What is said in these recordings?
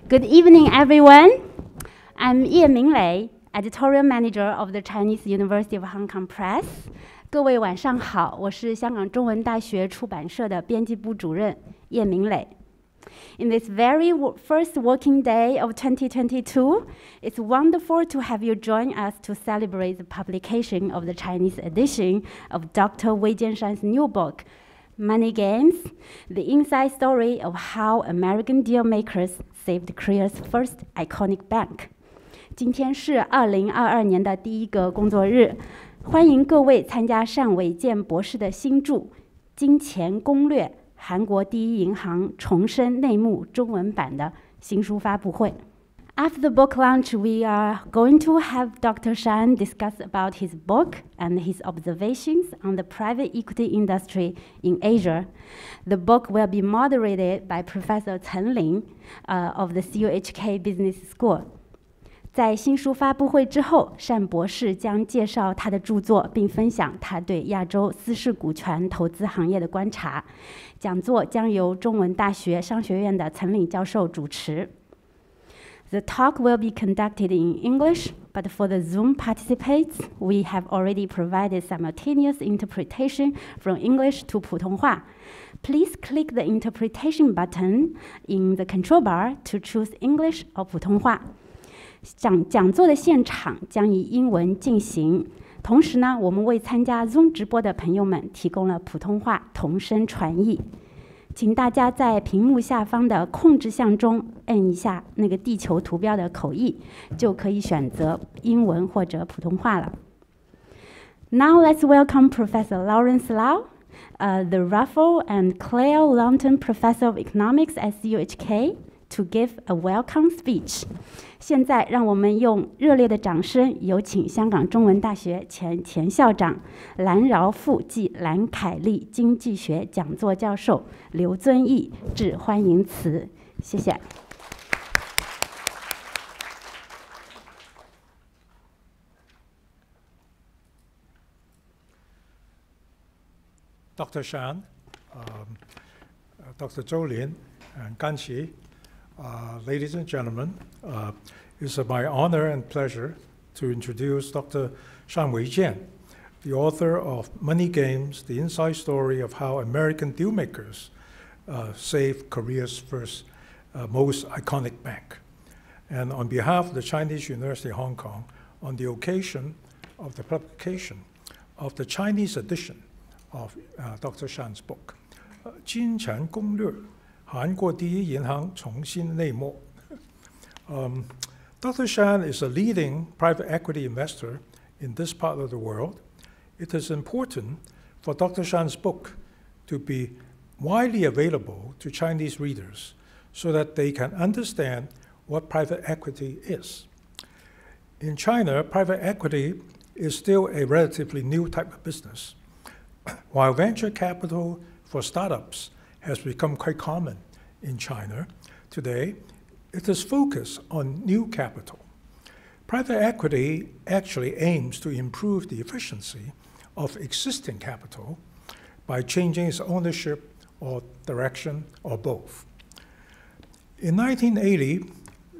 Good evening, everyone. I'm Ye Minglei, Editorial Manager of the Chinese University of Hong Kong Press. 各位晚上好，我是香港中文大学出版社的编辑部主任叶明磊。In this very first working day of 2022, it's wonderful to have you join us to celebrate the publication of the Chinese edition of Dr. Weijian Shan's new book, Money Games, the inside story of how American deal makers saved Korea's first iconic bank. 今天是2022年的第一个工作日，欢迎各位参加单伟建博士的新著《金钱攻略》韩国第一银行重生内幕中文版的新书发布会。After the book launch, we are going to have Dr. Shan discuss about his book and his observations on the private equity industry in Asia. The book will be moderated by Professor Chen Lin of the CUHK Business School. 在新书发布会之后，单博士将介绍他的著作，并分享他对亚洲私市股权投资行业的观察。讲座将由中文大学商学院的陈岭教授主持。The talk will be conducted in English, but for the Zoom participants, we have already provided simultaneous interpretation from English to 普通话. Please click the interpretation button in the control bar to choose English or 普通话。讲座的现场将以英文进行，同时呢，我们为参加 Zoom 直播的朋友们提供了普通话同声传译。请大家在屏幕下方的控制项中按一下那个地球图标的口译，就可以选择英文或者普通话了。Now let's welcome Professor Lawrence Lau, the Raffles and Claire Lawton Professor of Economics at CUHK, to give a welcome speech. 现在让我们用热烈的掌声，有请香港中文大学前校长蓝饶富暨蓝凯丽经济学讲座教授刘遵义致欢迎词。谢谢。Dr. Shan, Dr. Zhou Lin, and Gan Qi, ladies and gentlemen, it's my honor and pleasure to introduce Dr. Shan Weijian, the author of Money Games, the inside story of how American dealmakers saved Korea's first most iconic bank. And on behalf of the Chinese University of Hong Kong, on the occasion of the publication of the Chinese edition of Dr. Shan's book, 金钱攻略 韩国第一银行重生内幕. Dr. Shan is a leading private equity investor in this part of the world. It is important for Dr. Shan's book to be widely available to Chinese readers so that they can understand what private equity is. In China, private equity is still a relatively new type of business, while venture capital for startups has become quite common in China. Today, it is focused on new capital. Private equity actually aims to improve the efficiency of existing capital by changing its ownership or direction or both. In 1980,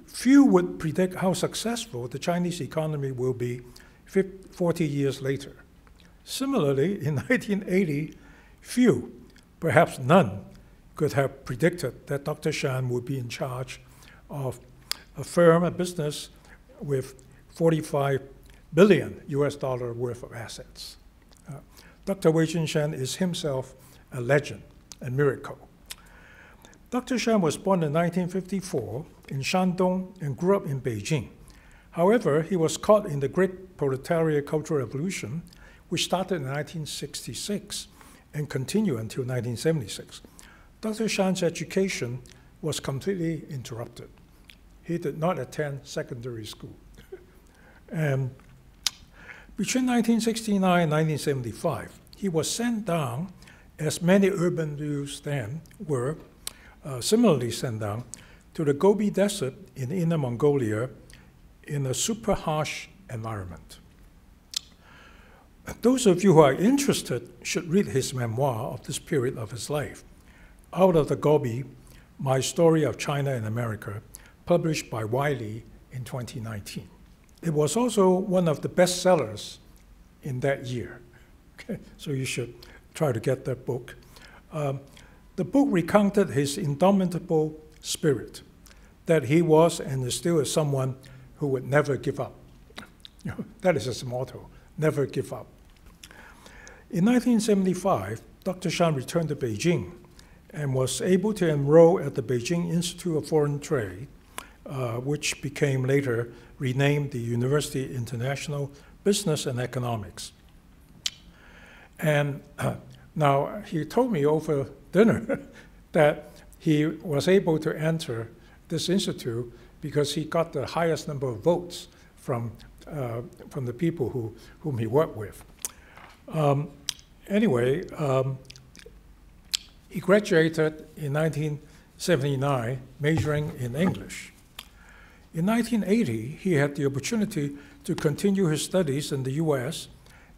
few would predict how successful the Chinese economy will be 40 years later. Similarly, in 1980, few, perhaps none, could have predicted that Dr. Shan would be in charge of a firm, a business with $45 billion worth of assets. Dr. Weijian Shan is himself a legend, a miracle. Dr. Shan was born in 1954 in Shandong and grew up in Beijing. However, he was caught in the Great Proletariat Cultural Revolution, which started in 1966 and continued until 1976. Dr. Shan's education was completely interrupted. He did not attend secondary school. And between 1969 and 1975, he was sent down, as many urban youths then were, similarly sent down, to the Gobi Desert in Inner Mongolia in a super harsh environment. Those of you who are interested should read his memoir of this period of his life, Out of the Gobi, My Story of China and America, published by Wiley in 2019. It was also one of the best sellers in that year. Okay? So you should try to get that book. The book recounted his indomitable spirit, that he was and still is someone who would never give up. That is his motto, never give up. In 1975, Dr. Shan returned to Beijing and was able to enroll at the Beijing Institute of Foreign Trade, which became later renamed the University of International Business and Economics. And now he told me over dinner that he was able to enter this institute because he got the highest number of votes from the people whom he worked with. Anyway, he graduated in 1979, majoring in English. In 1980, he had the opportunity to continue his studies in the US,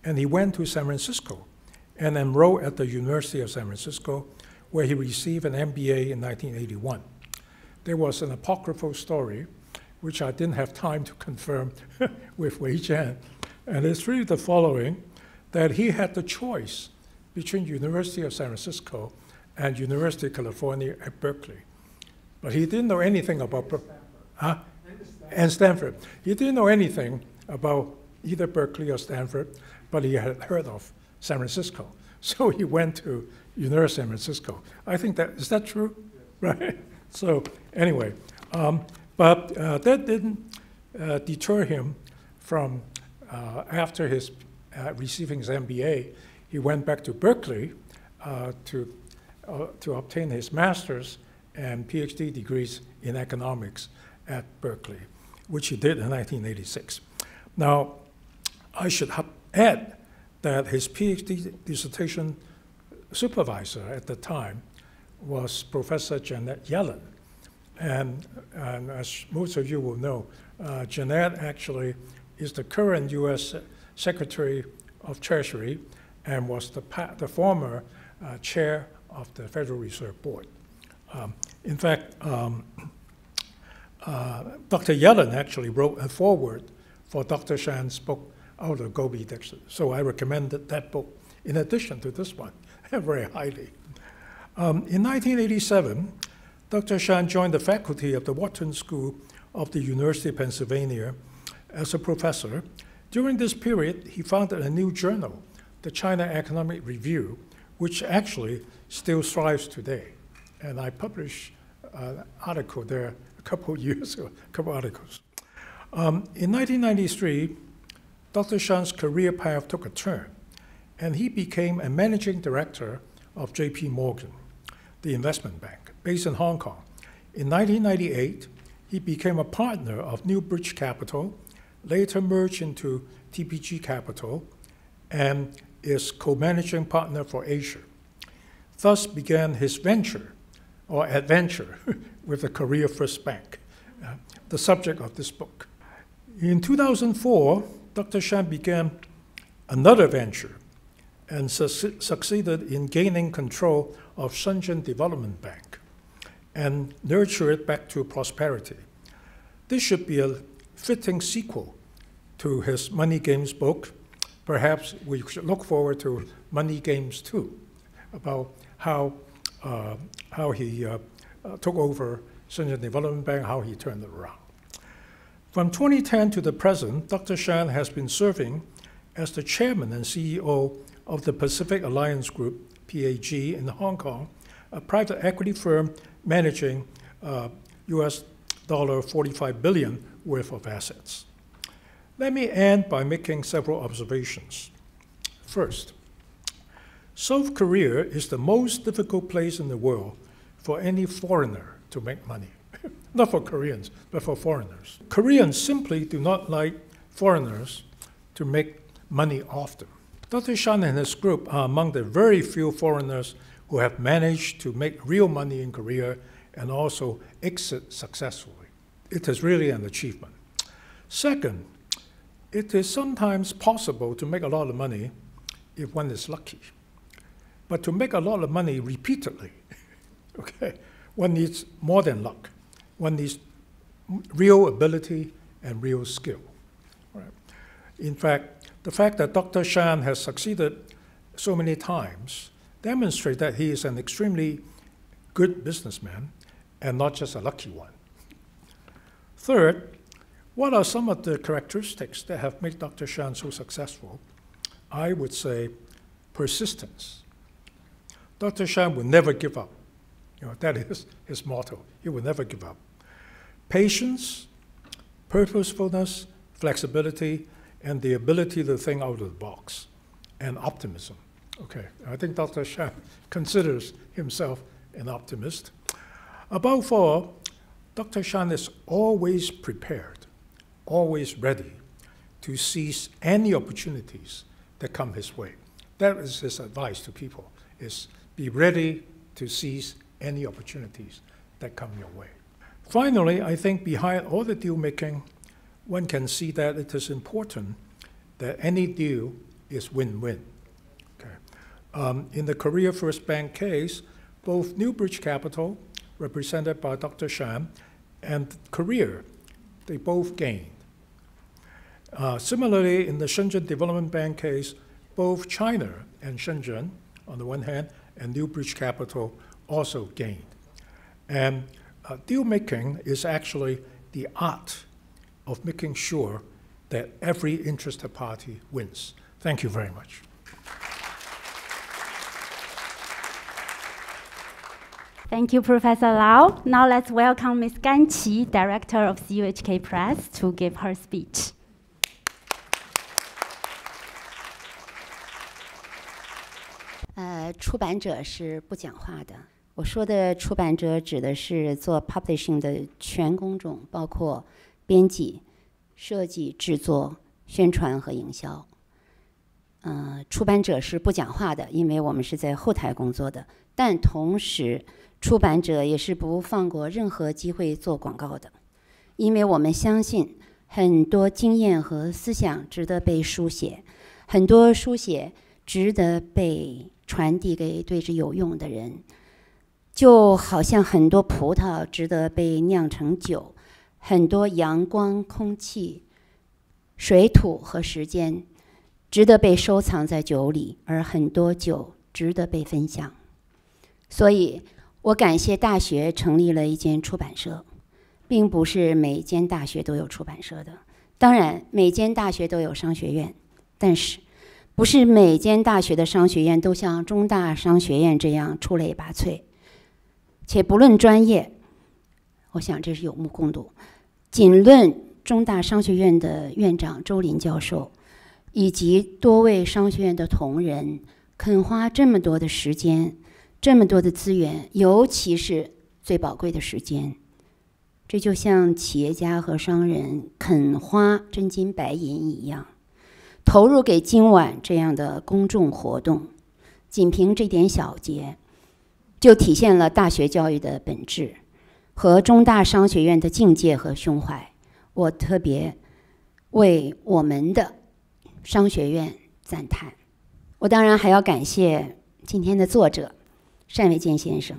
and he went to San Francisco and enrolled at the University of San Francisco, where he received an MBA in 1981. There was an apocryphal story, which I didn't have time to confirm with Weijian, and it's really the following, that he had the choice between University of San Francisco and University of California at Berkeley. But he didn't know anything about and Stanford. He didn't know anything about either Berkeley or Stanford, but he had heard of San Francisco. So he went to University of San Francisco. I think is that true? Yeah. Right? So anyway, but that didn't deter him from, after his receiving his MBA, he went back to Berkeley to obtain his master's and PhD degrees in economics at Berkeley, which he did in 1986. Now, I should add that his PhD dissertation supervisor at the time was Professor Janet Yellen. And as most of you will know, Janet actually is the current US Secretary of Treasury and was the former chair of the Federal Reserve Board. In fact, Dr. Yellen actually wrote a foreword for Dr. Shan's book, Out of Gobi Dixon. So I recommended that book in addition to this one very highly. In 1987, Dr. Shan joined the faculty of the Wharton School of the University of Pennsylvania as a professor. During this period, he founded a new journal, the China Economic Review, which actually still thrives today. And I published an article there a couple of years ago, a couple of articles. In 1993, Dr. Shan's career path took a turn, and he became a managing director of J.P. Morgan, the investment bank, based in Hong Kong. In 1998, he became a partner of Newbridge Capital, later merged into TPG Capital, and is co-managing partner for Asia. Thus began his venture, or adventure, with the Korea First Bank, the subject of this book. In 2004, Dr. Shan began another venture and succeeded in gaining control of Shenzhen Development Bank and nurture it back to prosperity. This should be a fitting sequel to his Money Games book. Perhaps we should look forward to Money Games 2, about how he took over Shenzhen Development Bank, how he turned it around. From 2010 to the present, Dr. Shan has been serving as the chairman and CEO of the Pacific Alliance Group, PAG, in Hong Kong, a private equity firm managing US $45 billion worth of assets. Let me end by making several observations. First, South Korea is the most difficult place in the world for any foreigner to make money. Not for Koreans, but for foreigners. Koreans simply do not like foreigners to make money off them. Dr. Shan and his group are among the very few foreigners who have managed to make real money in Korea and also exit successfully. It is really an achievement. Second, it is sometimes possible to make a lot of money if one is lucky. But to make a lot of money repeatedly, okay, one needs more than luck. One needs real ability and real skill. Right? In fact, the fact that Dr. Shan has succeeded so many times demonstrates that he is an extremely good businessman and not just a lucky one. Third, what are some of the characteristics that have made Dr. Shan so successful? I would say persistence. Dr. Shan will never give up. That is his motto. He will never give up. Patience, purposefulness, flexibility, and the ability to think out of the box, and optimism. Okay, I think Dr. Shan considers himself an optimist. Above all, Dr. Shan is always prepared, always ready to seize any opportunities that come his way. That is his advice to people, is be ready to seize any opportunities that come your way. Finally, I think behind all the deal making, one can see that it is important that any deal is win-win. Okay. In the Korea First Bank case, both Newbridge Capital, represented by Dr. Shan, and Korea, they both gained. Similarly, in the Shenzhen Development Bank case, both China and Shenzhen, on the one hand, and Newbridge Capital also gained. And deal making is actually the art of making sure that every interested party wins. Thank you very much. Thank you, Professor Lau. Now let's welcome Ms. Gan Qi, Director of CUHK Press, to give her speech. 出版者是不讲话的。我说的出版者指的是做 publishing 的全工种，包括编辑、设计、制作、宣传和营销。出版者是不讲话的，因为我们是在后台工作的。但同时，出版者也是不放过任何机会做广告的，因为我们相信很多经验和思想值得被书写，很多书写值得被传递给对之有用的人，就好像很多葡萄值得被酿成酒，很多阳光、空气、水土和时间值得被收藏在酒里，而很多酒值得被分享。所以我感谢大学成立了一间出版社，并不是每间大学都有出版社的。当然，每间大学都有商学院，但是不是每间大学的商学院都像中大商学院这样出类拔萃。且不论专业，我想这是有目共睹。仅论中大商学院的院长周林教授，以及多位商学院的同仁，肯花这么多的时间，这么多的资源，尤其是最宝贵的时间。这就像企业家和商人肯花真金白银一样，投入给今晚这样的公众活动。仅凭这点小节，就体现了大学教育的本质和中大商学院的境界和胸怀。我特别为我们的商学院赞叹。我当然还要感谢今天的作者单伟建先生，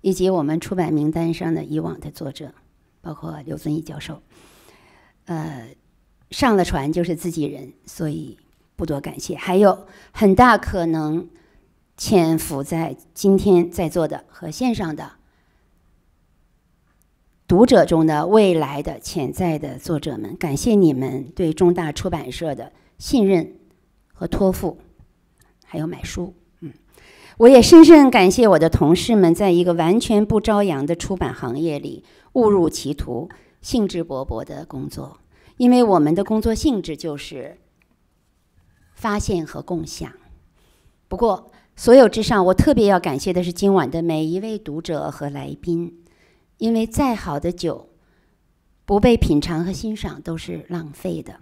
以及我们出版名单上的以往的作者，包括刘遵义教授。上了船就是自己人，所以不多感谢。还有很大可能潜伏在今天在座的和线上的读者中的未来的潜在的作者们，感谢你们对中大出版社的信任和托付，还有买书。我也深深感谢我的同事们在一个完全不朝阳的出版行业里误入歧途，兴致勃勃的工作。因为我们的工作性质就是发现和共享。不过所有之上，我特别要感谢的是今晚的每一位读者和来宾，因为再好的酒不被品尝和欣赏都是浪费的。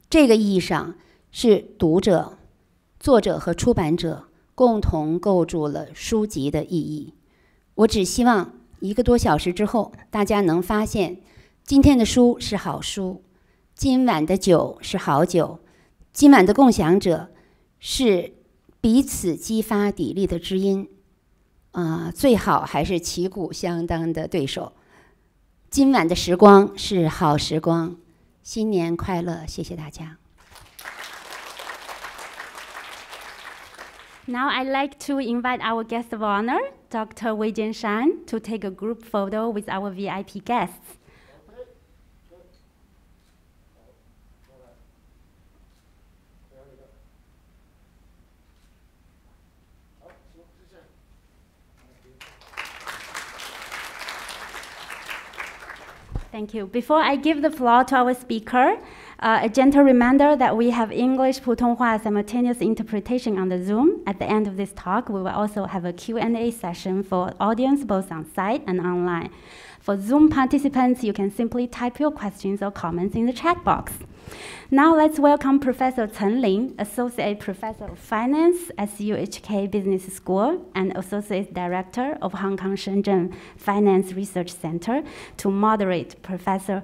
这个意义上是读者、作者和出版者共同构筑了书籍的意义。我只希望1个多小时之后，大家能发现今天的书是好书，今晚的酒是好酒，今晚的共享者是彼此激发砥砺的知音，最好还是旗鼓相当的对手。今晚的时光是好时光，新年快乐！谢谢大家。Now I'd like to invite our guest of honor, Dr. Weijian Shan, to take a group photo with our VIP guests. Thank you. Before I give the floor to our speaker, a gentle reminder that we have English, Putonghua simultaneous interpretation on the Zoom. At the end of this talk, we will also have a Q&A session for audience both on site and online. For Zoom participants, you can simply type your questions or comments in the chat box. Now let's welcome Professor Chen Lin, Associate Professor of Finance at CUHK Business School and Associate Director of Hong Kong Shenzhen Finance Research Center, to moderate Dr.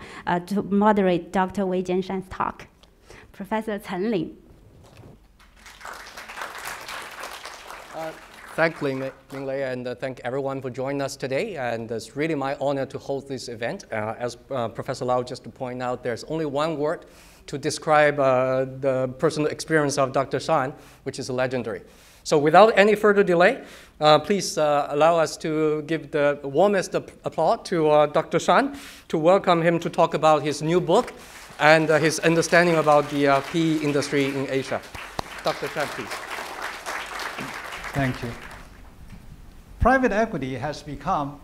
Weijian Shan's talk. Professor Chen Lin. Thank Ling Lei, and thank everyone for joining us today. And it's really my honor to host this event. As Professor Lau just pointed out, there's only one word to describe the personal experience of Dr. Shan, which is legendary. So without any further delay, please allow us to give the warmest applause to Dr. Shan, to welcome him to talk about his new book and his understanding about the PE industry in Asia. Dr. Shan, please. Thank you. Private equity has become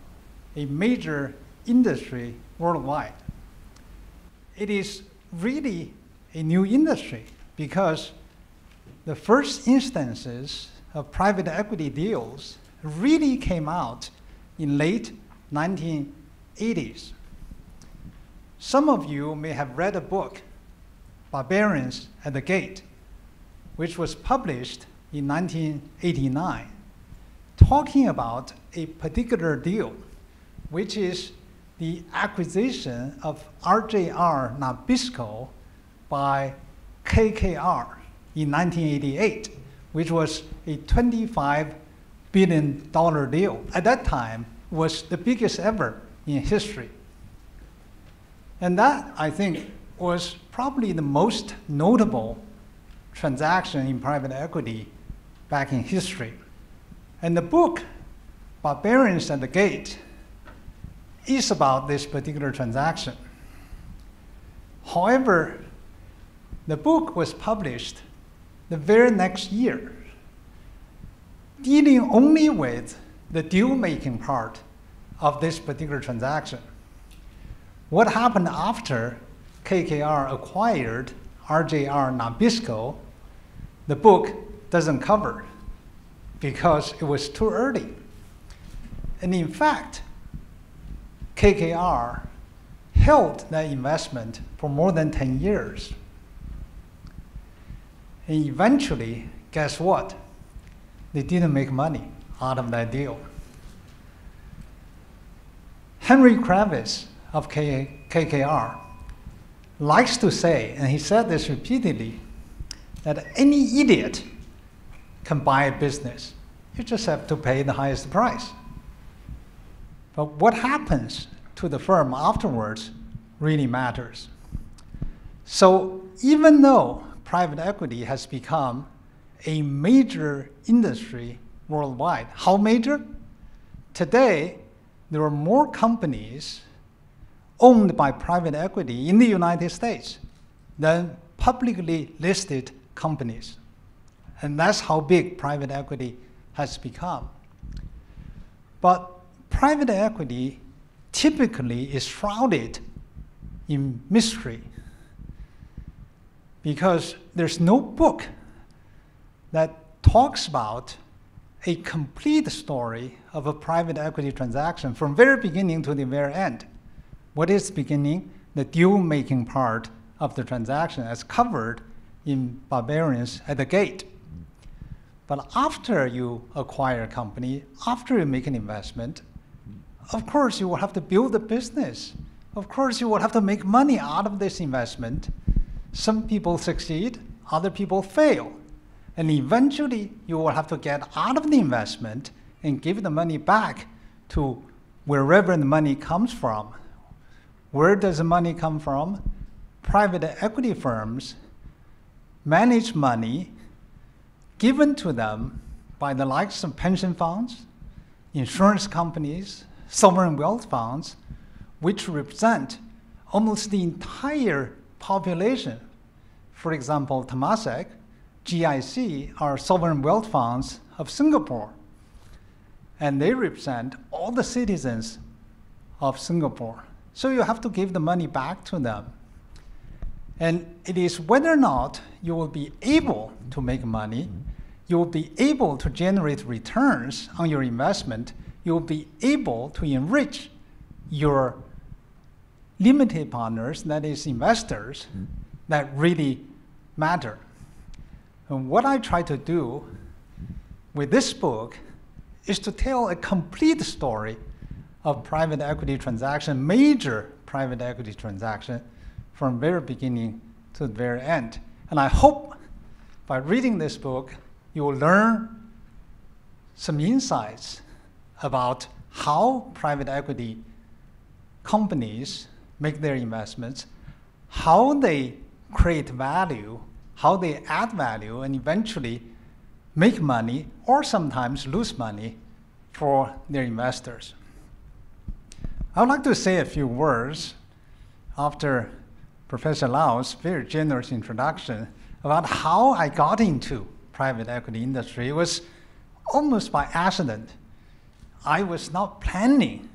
a major industry worldwide. It is really a new industry because the first instances of private equity deals really came out in late 1980s. Some of you may have read a book, Barbarians at the Gate, which was published in 1989, talking about a particular deal, which is the acquisition of RJR Nabisco by KKR in 1988, which was a $25 billion deal. At that time, was the biggest ever in history. And that, I think, was probably the most notable transaction in private equity back in history. And the book, Barbarians at the Gate, is about this particular transaction. However, the book was published the very next year, dealing only with the deal-making part of this particular transaction. What happened after KKR acquired RJR Nabisco, the book doesn't cover because it was too early. And in fact, KKR held that investment for more than 10 years. And eventually, guess what? They didn't make money out of that deal. Henry Kravis of KKR likes to say, and he said this repeatedly, that any idiot can buy a business. You just have to pay the highest price. But what happens to the firm afterwards really matters. So even though private equity has become a major industry worldwide, how major? Today, there are more companies owned by private equity in the United States than publicly listed companies. And that's how big private equity has become. But private equity typically is shrouded in mystery because there's no book that talks about a complete story of a private equity transaction from very beginning to the very end. What is beginning? The deal-making part of the transaction as covered in Barbarians at the Gate. But after you acquire a company, after you make an investment, of course you will have to build a business. Of course you will have to make money out of this investment. Some people succeed, other people fail. And eventually you will have to get out of the investment and give the money back to wherever the money comes from, Where does the money come from? Private equity firms manage money given to them by the likes of pension funds, insurance companies, sovereign wealth funds, which represent almost the entire population. For example, Temasek, GIC are sovereign wealth funds of Singapore, and they represent all the citizens of Singapore. So you have to give the money back to them. And it is whether or not you will be able to make money, you will be able to generate returns on your investment, you will be able to enrich your limited partners, that is investors, that really matter. And what I try to do with this book is to tell a complete story of private equity transaction, major private equity transaction, from very beginning to the very end. And I hope by reading this book, you will learn some insights about how private equity companies make their investments, how they create value, how they add value, and eventually make money or sometimes lose money for their investors. I would like to say a few words after Professor Lau's very generous introduction about how I got into private equity industry. It was almost by accident. I was not planning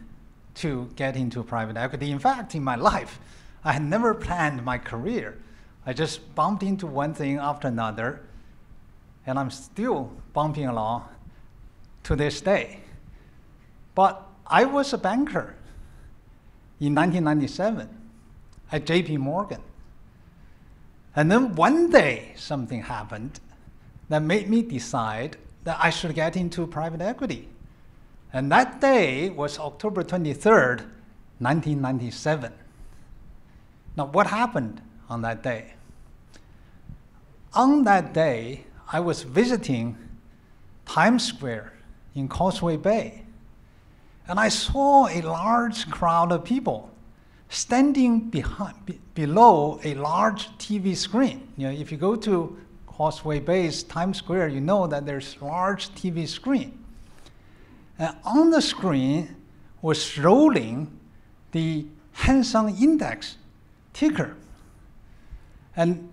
to get into private equity. In fact, in my life, I had never planned my career. I just bumped into one thing after another, and I'm still bumping along to this day. But I was a banker in 1997 at JP Morgan. And then one day something happened that made me decide that I should get into private equity. And that day was October 23rd, 1997. Now, what happened on that day? On that day, I was visiting Times Square in Causeway Bay, and I saw a large crowd of people standing below a large TV screen. You know, if you go to Causeway Bay's Times Square, you know that there's a large TV screen. And on the screen was rolling the Hang Seng Index ticker. And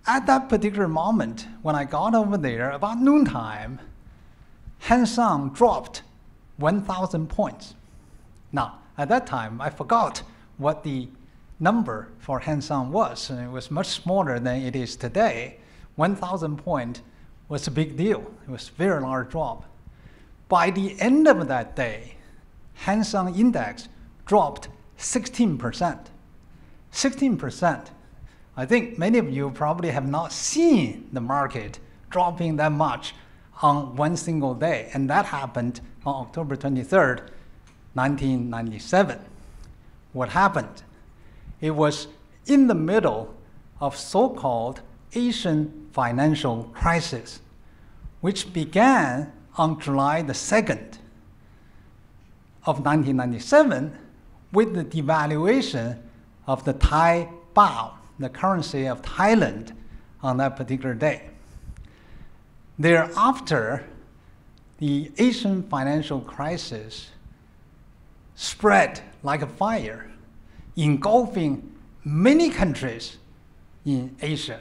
at that particular moment, when I got over there, about noontime, Hang Seng dropped 1,000 points. Now, at that time, I forgot what the number for Hang Seng was, and it was much smaller than it is today. 1,000 points was a big deal. It was a very large drop. By the end of that day, Hang Seng Index dropped 16%. 16%. I think many of you probably have not seen the market dropping that much on one single day, and that happened on October 23rd, 1997. What happened? It was in the middle of so-called Asian financial crisis, which began on July the 2nd of 1997 with the devaluation of the Thai baht, the currency of Thailand, on that particular day. Thereafter, the Asian financial crisis spread like a fire, engulfing many countries in Asia.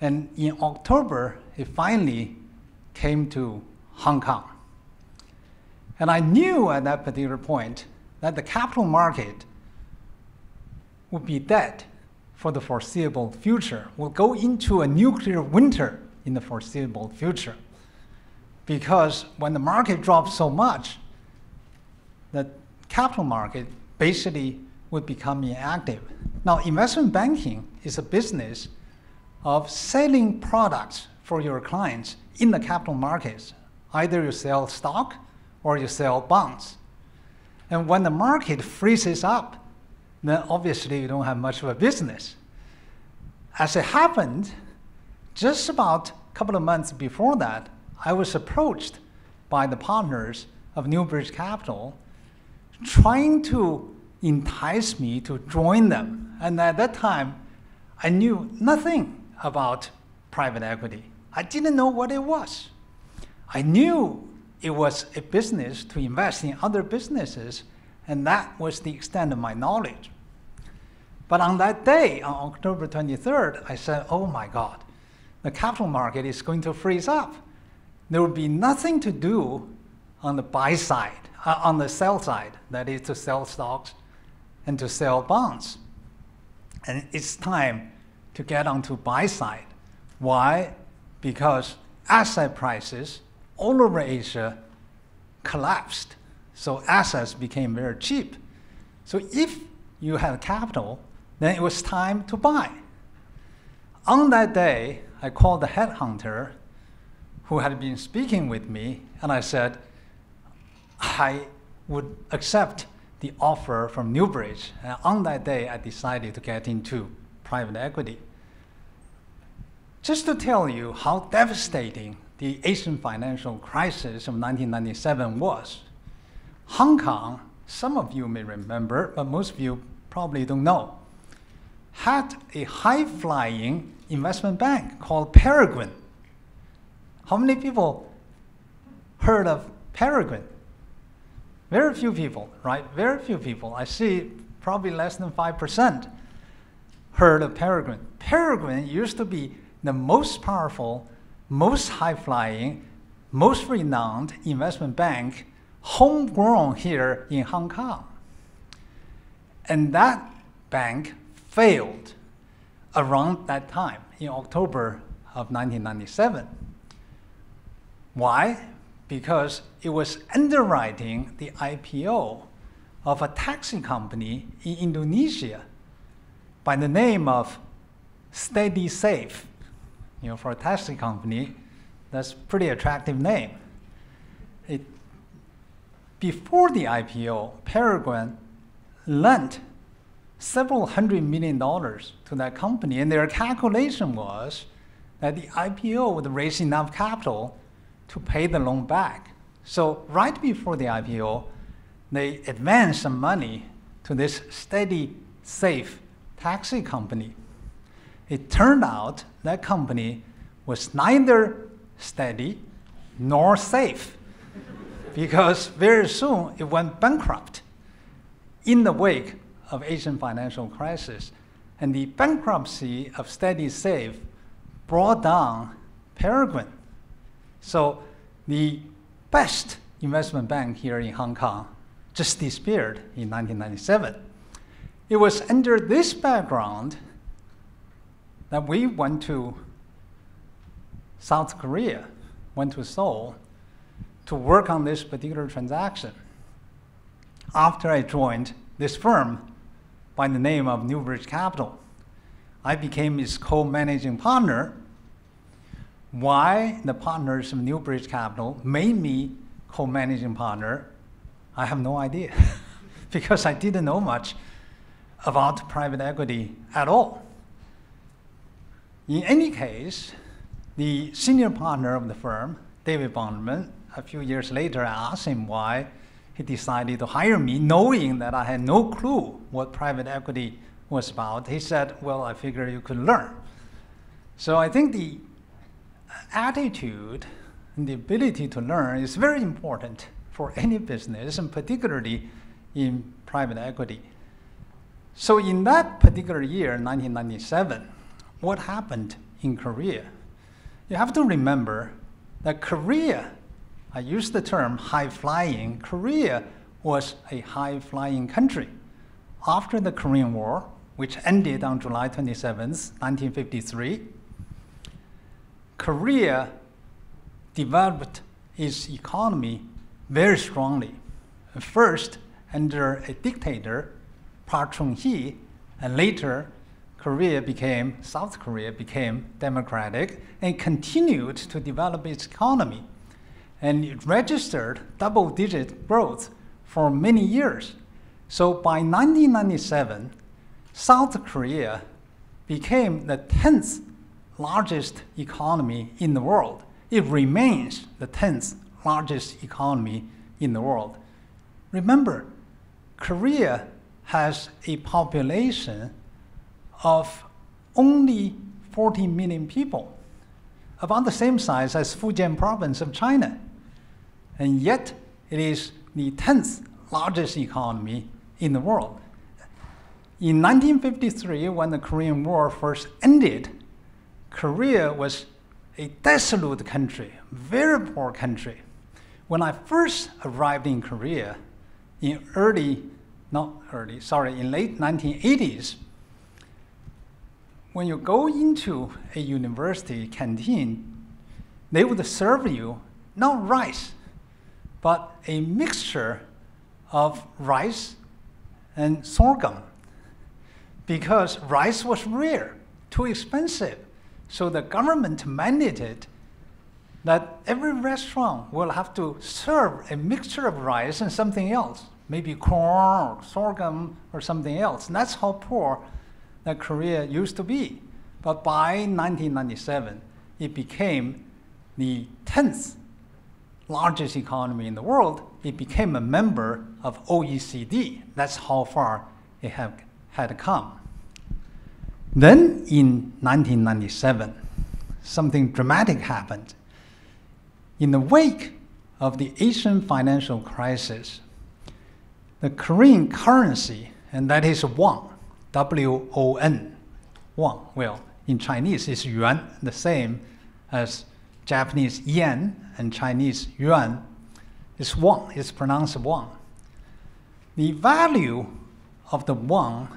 And in October, it finally came to Hong Kong. And I knew at that particular point that the capital market would be dead for the foreseeable future. We'll go into a nuclear winter in the foreseeable future. Because when the market dropped so much, the capital market basically would become inactive. Now, investment banking is a business of selling products for your clients in the capital markets. Either you sell stock or you sell bonds. And when the market freezes up, then obviously you don't have much of a business. As it happened, just about a couple of months before that, I was approached by the partners of Newbridge Capital trying to enticed me to join them. And at that time, I knew nothing about private equity. I didn't know what it was. I knew it was a business to invest in other businesses, and that was the extent of my knowledge. But on that day, on October 23rd, I said, oh my God, the capital market is going to freeze up. There will be nothing to do on the buy side, on the sell side, that is to sell stocks and to sell bonds. And it's time to get onto buy side. Why? Because asset prices all over Asia collapsed. So assets became very cheap. So if you had capital, then it was time to buy. On that day, I called the headhunter who had been speaking with me, and I said, I would accept the offer from Newbridge. And on that day, I decided to get into private equity. Just to tell you how devastating the Asian financial crisis of 1997 was, Hong Kong, some of you may remember, but most of you probably don't know, had a high-flying investment bank called Peregrine. How many people heard of Peregrine? Very few people, right? Very few people. I see probably less than 5% heard of Peregrine. Peregrine used to be the most powerful, most high-flying, most renowned investment bank homegrown here in Hong Kong. And that bank failed around that time, in October of 1997. Why? Because it was underwriting the IPO of a taxi company in Indonesia by the name of Steady Safe. You know, for a taxi company, that's a pretty attractive name. Before the IPO, Peregrine lent several $100 million to that company, and their calculation was that the IPO would raise enough capital to pay the loan back. So right before the IPO, they advanced some money to this Steady Safe taxi company. It turned out that company was neither steady nor safe, because very soon it went bankrupt in the wake of Asian financial crisis. And the bankruptcy of Steady Safe brought down Peregrine. So the best investment bank here in Hong Kong just disappeared in 1997. It was under this background that we went to South Korea, went to Seoul, to work on this particular transaction. After I joined this firm by the name of Newbridge Capital, I became its co-managing partner. Why the partners of Newbridge Capital made me co-managing partner, I have no idea, because I didn't know much about private equity at all. In any case, the senior partner of the firm, David Bonderman, a few years later, I asked him why he decided to hire me, knowing that I had no clue what private equity was about. He said, well, I figure you could learn. So I think the attitude and the ability to learn is very important for any business, and particularly in private equity. So in that particular year, 1997, what happened in Korea? You have to remember that Korea, I use the term high-flying, Korea was a high-flying country. After the Korean War, which ended on July 27th, 1953, Korea developed its economy very strongly. First, under a dictator, Park Chung-hee, and later, South Korea became democratic and continued to develop its economy. And it registered double-digit growth for many years. So by 1997, South Korea became the 10th largest economy in the world. It remains the 10th largest economy in the world. Remember, Korea has a population of only 40 million people, about the same size as Fujian province of China. And yet, it is the 10th largest economy in the world. In 1953, when the Korean War first ended, Korea was a desolate country, very poor country. When I first arrived in Korea in late 1980s, when you go into a university canteen, they would serve you not rice, but a mixture of rice and sorghum, because rice was rare, too expensive. So the government mandated that every restaurant will have to serve a mixture of rice and something else, maybe corn or sorghum or something else. And that's how poor that Korea used to be. But by 1997, it became the 10th largest economy in the world. It became a member of OECD. That's how far it had come. Then in 1997, something dramatic happened. In the wake of the Asian financial crisis, the Korean currency, and that is won, W-O-N, won. Well, in Chinese, it's yuan, the same as Japanese yen and Chinese yuan. It's won, it's pronounced won. The value of the won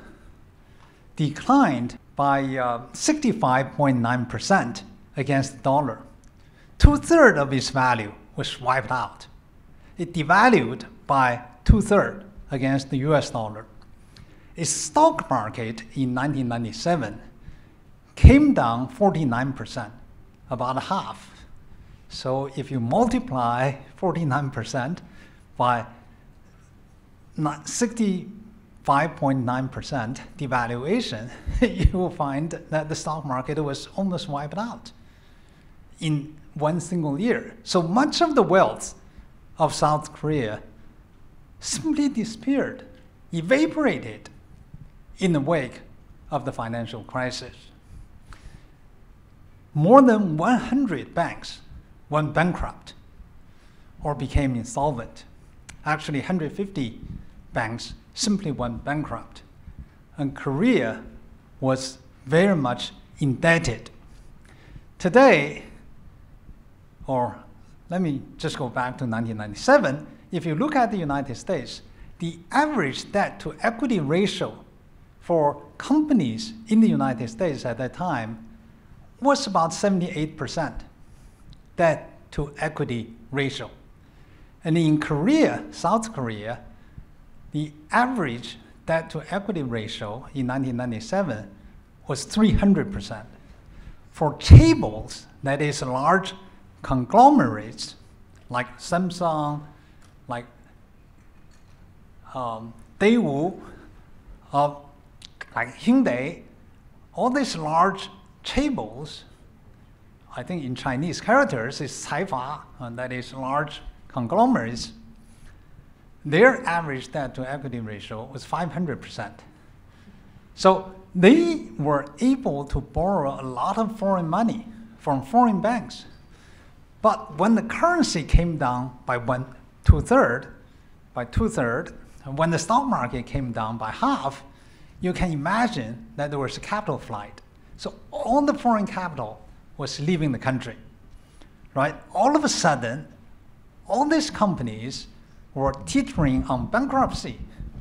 declined by 65.9% against the dollar. 2/3 of its value was wiped out. It devalued by 2/3 against the US dollar. Its stock market in 1997 came down 49%, about half. So if you multiply 49% by 65.9% devaluation, you will find that the stock market was almost wiped out in one single year. So much of the wealth of South Korea simply disappeared, evaporated in the wake of the financial crisis. More than 100 banks went bankrupt or became insolvent. Actually, 150 banks simply went bankrupt. And Korea was very much indebted. Today, or let me just go back to 1997, if you look at the United States, the average debt to equity ratio for companies in the United States at that time was about 78% debt to equity ratio. And in Korea, South Korea, the average debt to equity ratio in 1997 was 300%. For chaebols, that is large conglomerates like Samsung, like Daewoo, like Hyundai, all these large chaebols, I think in Chinese characters is Caifa, and that is large conglomerates. Their average debt to equity ratio was 500%. So they were able to borrow a lot of foreign money from foreign banks. But when the currency came down by 2/3, and when the stock market came down by half, you can imagine that there was a capital flight. So all the foreign capital was leaving the country, right? All of a sudden, all these companies were teetering on bankruptcy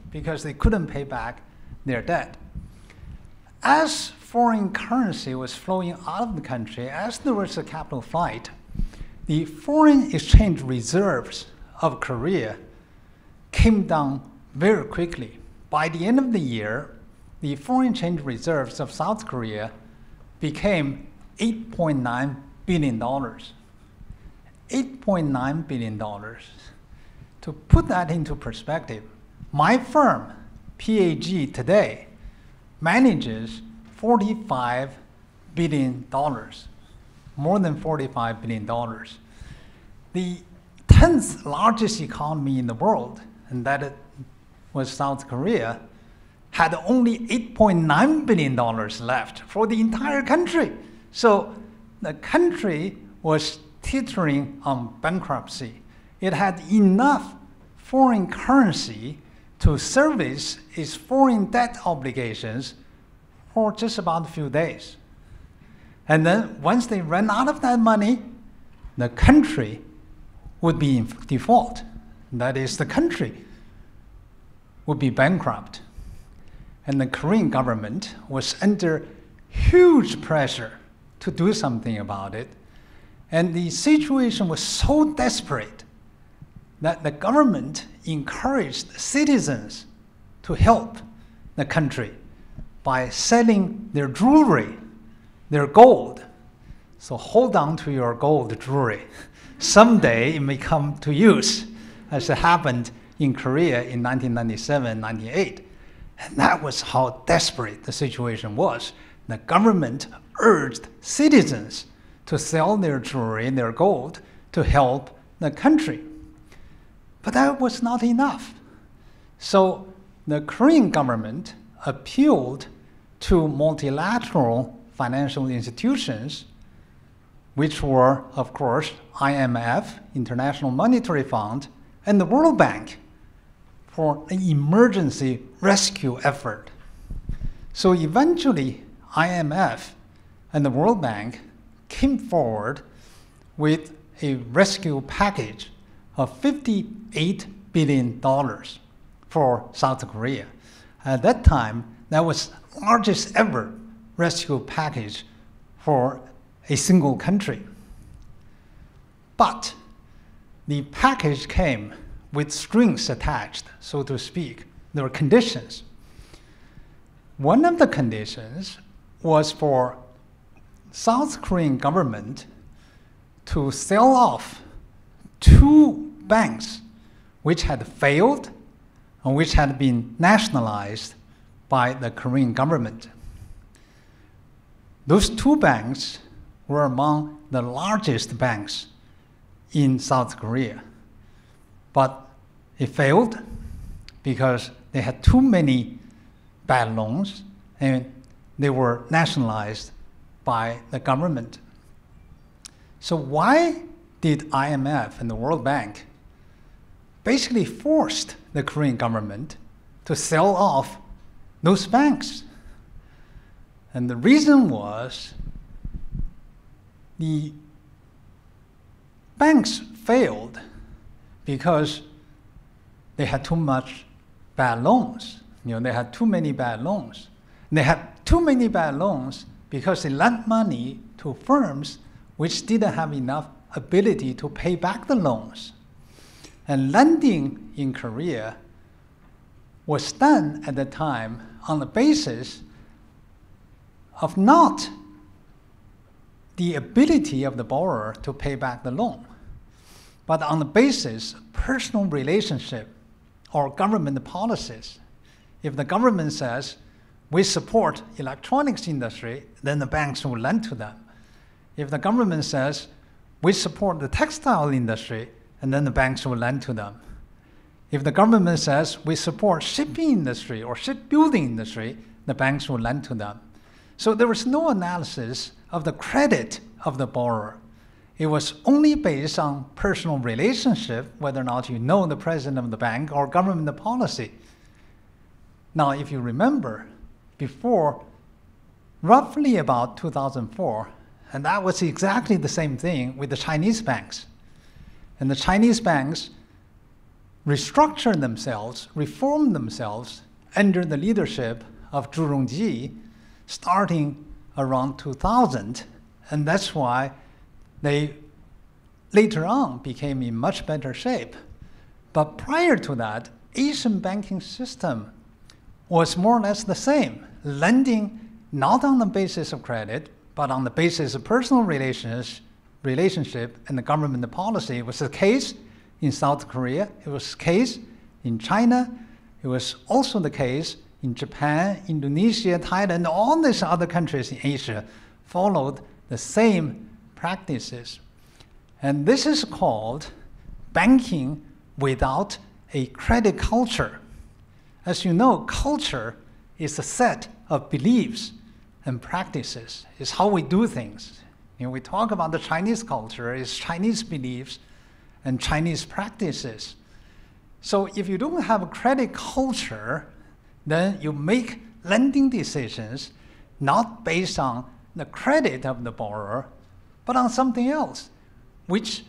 because they couldn't pay back their debt. As foreign currency was flowing out of the country, as there was a capital flight, the foreign exchange reserves of Korea came down very quickly. By the end of the year, the foreign exchange reserves of South Korea became $8.9 billion. $8.9 billion. To put that into perspective, my firm, PAG, today manages $45 billion, more than $45 billion. The 10th largest economy in the world, and that was South Korea, had only $8.9 billion left for the entire country. So the country was teetering on bankruptcy. It had enough foreign currency to service its foreign debt obligations for just about a few days. And then once they ran out of that money, the country would be in default. That is, the country would be bankrupt. And the Korean government was under huge pressure to do something about it. And the situation was so desperate that the government encouraged citizens to help the country by selling their jewelry, their gold. So hold on to your gold jewelry. Someday it may come to use, as it happened in Korea in 1997-98. And that was how desperate the situation was. The government urged citizens to sell their jewelry and their gold to help the country. But that was not enough. So the Korean government appealed to multilateral financial institutions, which were, of course, IMF, International Monetary Fund, and the World Bank, for an emergency rescue effort. So eventually, IMF and the World Bank came forward with a rescue package of $58 billion for South Korea. At that time, that was the largest ever rescue package for a single country. But the package came with strings attached, so to speak. There were conditions. One of the conditions was for South Korean government to sell off 2 banks which had failed and which had been nationalized by the Korean government. Those 2 banks were among the largest banks in South Korea. But it failed because they had too many bad loans and they were nationalized by the government. So why did IMF and the World Bank basically forced the Korean government to sell off those banks? And the reason was the banks failed because they had too much bad loans. They had too many bad loans. They had too many bad loans because they lent money to firms which didn't have enough ability to pay back the loans. And lending in Korea was done at the time on the basis of not the ability of the borrower to pay back the loan, but on the basis of personal relationship or government policies. If the government says, we support electronics industry, then the banks will lend to them. If the government says, we support the textile industry, and then the banks will lend to them. If the government says, we support shipping industry or shipbuilding industry, the banks will lend to them. So there was no analysis of the credit of the borrower. It was only based on personal relationship, whether or not you know the president of the bank or government policy. Now, if you remember, before roughly about 2004, and that was exactly the same thing with the Chinese banks. And the Chinese banks restructured themselves, reformed themselves under the leadership of Zhu Rongji starting around 2000. And that's why they later on became in much better shape. But prior to that, Asian banking system was more or less the same, lending not on the basis of credit, but on the basis of personal relationship and the government policy. It was the case in South Korea. It was the case in China. It was also the case in Japan, Indonesia, Thailand, all these other countries in Asia followed the same practices. And this is called banking without a credit culture. As you know, culture is a set of beliefs and practices. It's how we do things. We talk about the Chinese culture, it's Chinese beliefs and Chinese practices. So if you don't have a credit culture, then you make lending decisions not based on the credit of the borrower, but on something else, which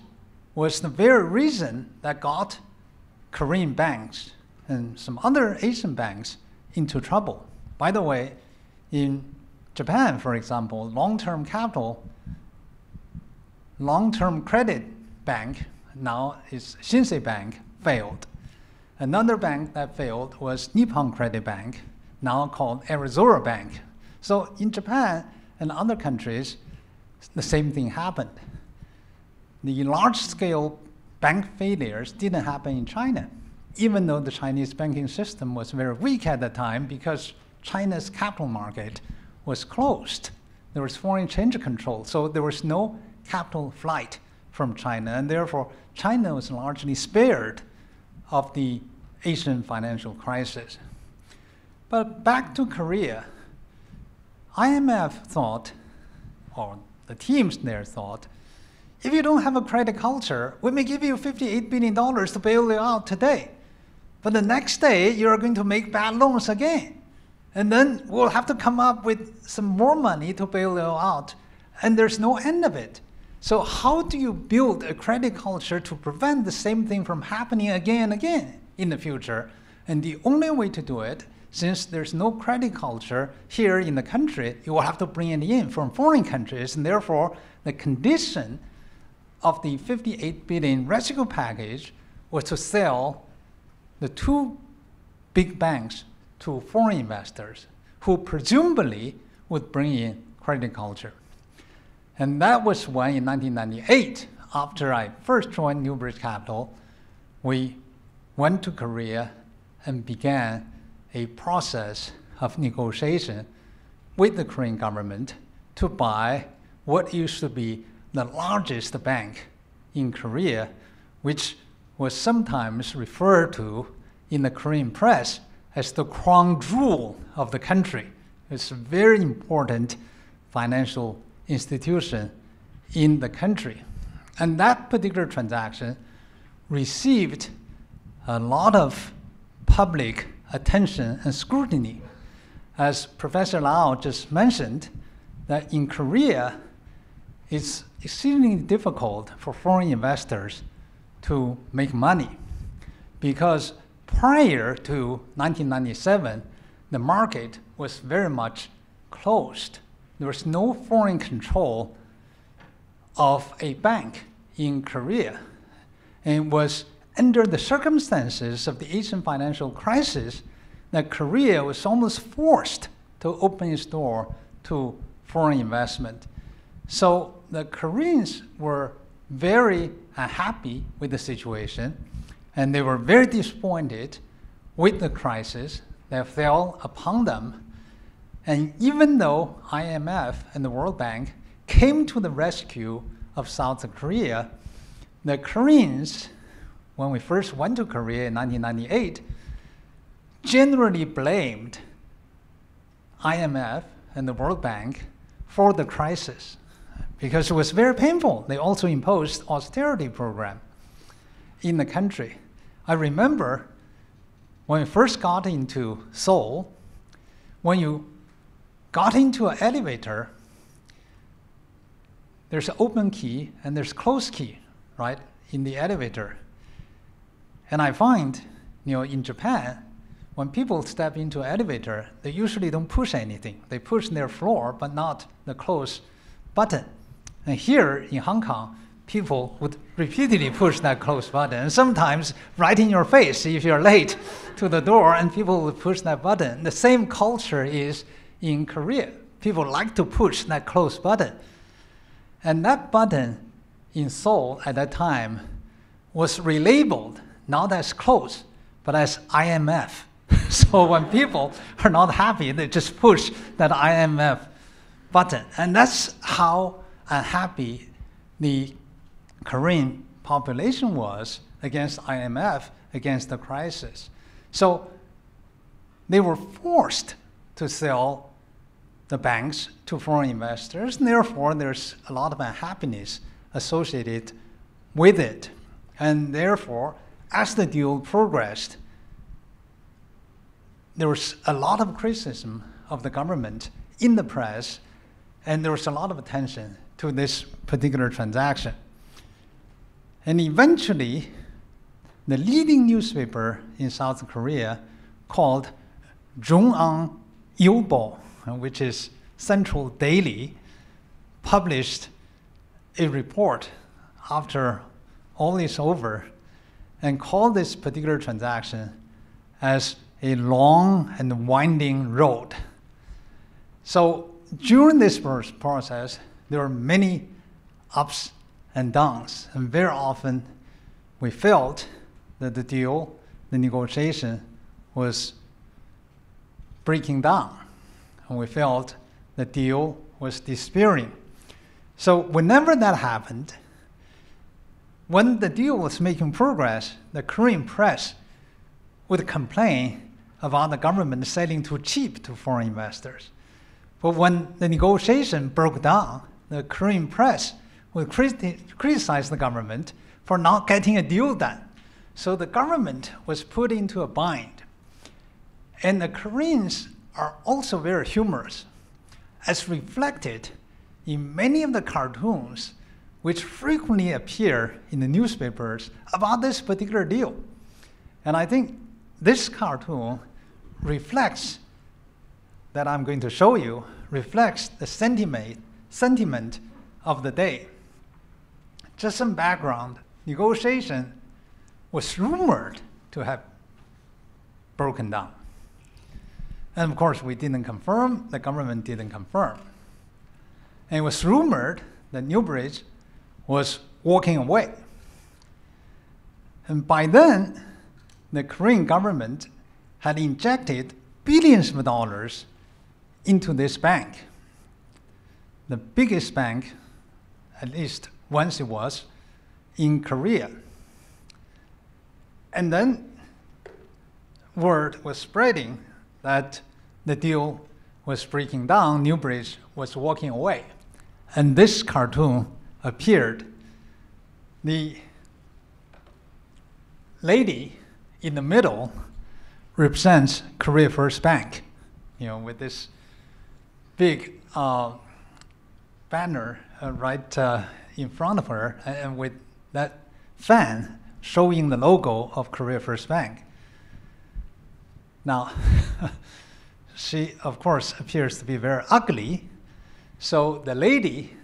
was the very reason that got Korean banks and some other Asian banks into trouble. By the way, in Japan, for example, long-term credit bank, now is Shinsei Bank, failed. Another bank that failed was Nippon Credit Bank, now called Arizona Bank. So in Japan and other countries, the same thing happened. The large-scale bank failures didn't happen in China, even though the Chinese banking system was very weak at the time because China's capital market was closed. There was foreign exchange control, so there was no capital flight from China, and therefore China was largely spared of the Asian financial crisis. But back to Korea, IMF thought, or the teams there thought, if you don't have a credit culture, we may give you $58 billion to bail you out today. But the next day, you're going to make bad loans again. And then we'll have to come up with some more money to bail you out. And there's no end of it. So how do you build a credit culture to prevent the same thing from happening again and again in the future? And the only way to do it, since there's no credit culture here in the country, you will have to bring it in from foreign countries. And therefore, the condition of the $58 billion rescue package was to sell the two big banks to foreign investors who presumably would bring in credit culture. And that was when in 1998, after I first joined Newbridge Capital, we went to Korea and began a process of negotiation with the Korean government to buy what used to be the largest bank in Korea, which was sometimes referred to in the Korean press as the crown jewel of the country. It's a very important financial institution in the country. And that particular transaction received a lot of public attention and scrutiny. As Professor Lau just mentioned, that in Korea, it's exceedingly difficult for foreign investors to make money because prior to 1997, the market was very much closed. There was no foreign control of a bank in Korea. And it was under the circumstances of the Asian financial crisis that Korea was almost forced to open its door to foreign investment. So the Koreans were very unhappy with the situation, and they were very disappointed with the crisis that fell upon them. And even though IMF and the World Bank came to the rescue of South Korea, the Koreans, when we first went to Korea in 1998, generally blamed IMF and the World Bank for the crisis because it was very painful. They also imposed austerity program in the country. I remember when we first got into Seoul, when you got into an elevator, there's an open key and there's closed key, right, in the elevator. And I find, in Japan, when people step into an elevator, they usually don't push anything. They push their floor, but not the close button. And here in Hong Kong, people would repeatedly push that close button, and sometimes right in your face if you're late to the door, and people would push that button. The same culture is in Korea. People like to push that close button. And that button in Seoul at that time was relabeled not as close, but as IMF. So when people are not happy, they just push that IMF button. And that's how unhappy the Korean population was against IMF, against the crisis. So they were forced to sell the banks to foreign investors, and therefore there's a lot of unhappiness associated with it. And therefore, as the deal progressed, there was a lot of criticism of the government in the press, and there was a lot of attention to this particular transaction. And eventually, the leading newspaper in South Korea called Jong'ang Ilbo, which is Central Daily, published a report after all is over and called this particular transaction as a long and winding road. So during this process, there were many ups and downs, and very often we felt that the deal, the negotiation, was breaking down, and we felt the deal was despairing. So whenever that happened, when the deal was making progress, the Korean press would complain about the government selling too cheap to foreign investors. But when the negotiation broke down, the Korean press would criticize the government for not getting a deal done. So the government was put into a bind. And the Koreans are also very humorous, as reflected in many of the cartoons which frequently appear in the newspapers about this particular deal. And I think this cartoon reflects, that I'm going to show you, reflects the sentiment of the day. Just some background. Negotiation was rumored to have broken down. And of course, we didn't confirm, the government didn't confirm. And it was rumored that Newbridge was walking away. And by then, the Korean government had injected billions of dollars into this bank. The biggest bank, at least once it was, in Korea. And then word was spreading that the deal was breaking down, Newbridge was walking away. And this cartoon appeared. The lady in the middle represents Korea First Bank, with this big banner right in front of her, and with that fan showing the logo of Korea First Bank. Now, she, of course, appears to be very ugly. So the lady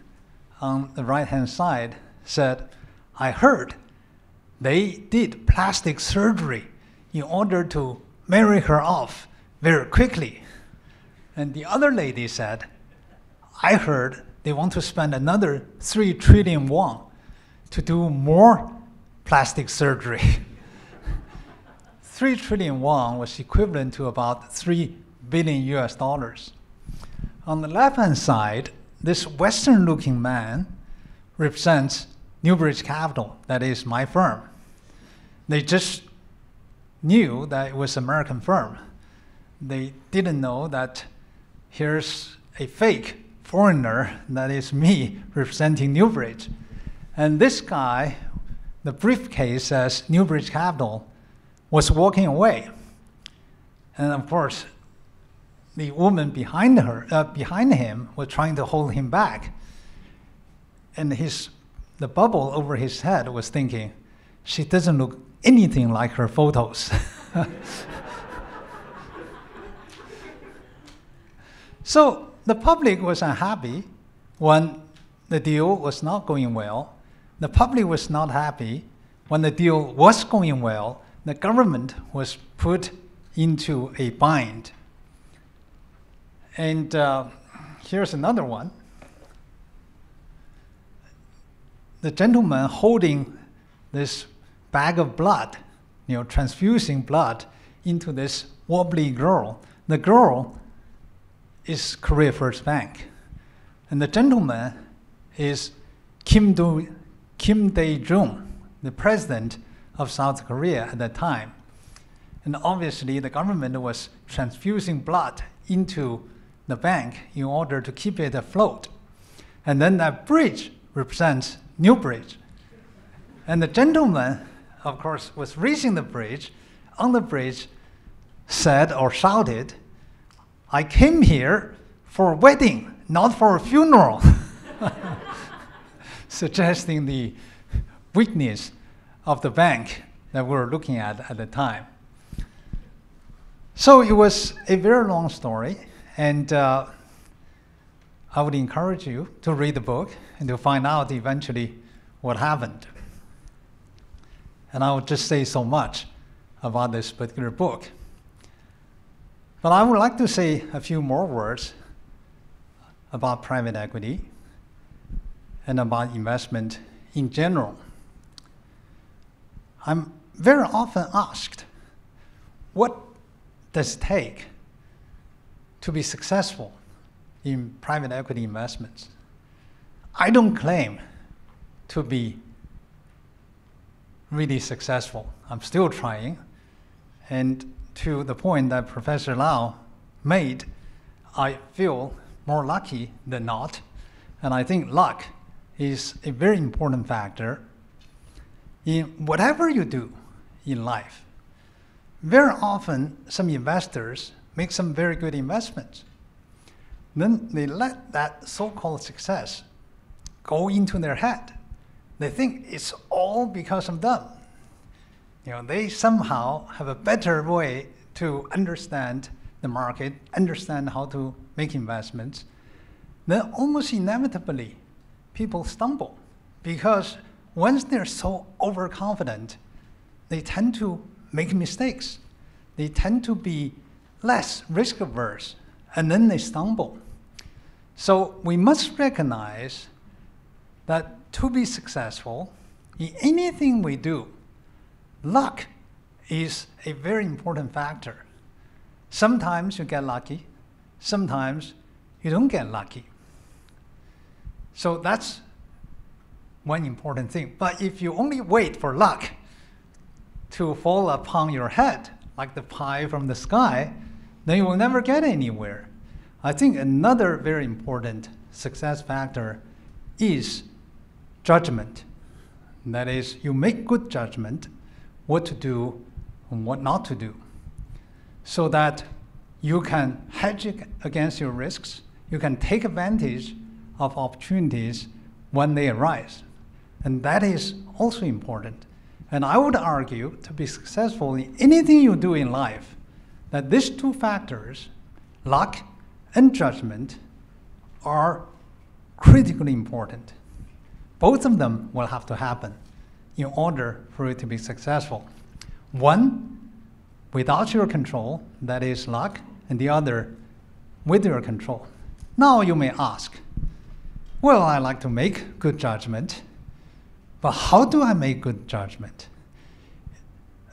on the right-hand side said, "I heard they did plastic surgery in order to marry her off very quickly." And the other lady said, "I heard they want to spend another 3 trillion won to do more plastic surgery." 3 trillion won was equivalent to about $3 billion US. On the left-hand side, this Western-looking man represents Newbridge Capital, that is my firm. They just knew that it was an American firm. They didn't know that here's a fake foreigner, that is me, representing Newbridge. And this guy, the briefcase says Newbridge Capital, was walking away. And of course, the woman behind him was trying to hold him back. And the bubble over his head was thinking, she doesn't look anything like her photos. So the public was unhappy when the deal was not going well. The public was not happy when the deal was going well. The government was put into a bind. And here's another one. The gentleman holding this bag of blood, transfusing blood into this wobbly girl. The girl is Korea First Bank. And the gentleman is Kim Dae-jung, the president of South Korea at that time. And obviously the government was transfusing blood into the bank in order to keep it afloat. And then that bridge represents New Bridge. And the gentleman, of course, was raising the bridge. On the bridge said or shouted, "I came here for a wedding, not for a funeral," suggesting the weakness of the bank that we were looking at the time. So it was a very long story, and I would encourage you to read the book and to find out eventually what happened. And I would just say so much about this particular book. But I would like to say a few more words about private equity and about investment in general. I'm very often asked, what does it take to be successful in private equity investments? I don't claim to be really successful. I'm still trying. And to the point that Professor Lau made, I feel more lucky than not. And I think luck is a very important factor in whatever you do in life. Very often, some investors make some very good investments. Then they let that so-called success go into their head. They think it's all because of them. They somehow have a better way to understand the market, understand how to make investments. Then almost inevitably, people stumble because once they're so overconfident, they tend to make mistakes. They tend to be less risk averse, and then they stumble. So we must recognize that to be successful in anything we do, luck is a very important factor. Sometimes you get lucky, sometimes you don't get lucky. So that's one important thing. But if you only wait for luck to fall upon your head, like the pie from the sky, then you will never get anywhere. I think another very important success factor is judgment. That is, you make good judgment what to do and what not to do, so that you can hedge against your risks, you can take advantage of opportunities when they arise. And that is also important. And I would argue, to be successful in anything you do in life, that these two factors, luck and judgment, are critically important. Both of them will have to happen in order for it to be successful. One without your control, that is luck, and the other with your control. Now you may ask, well, I like to make good judgment, but how do I make good judgment?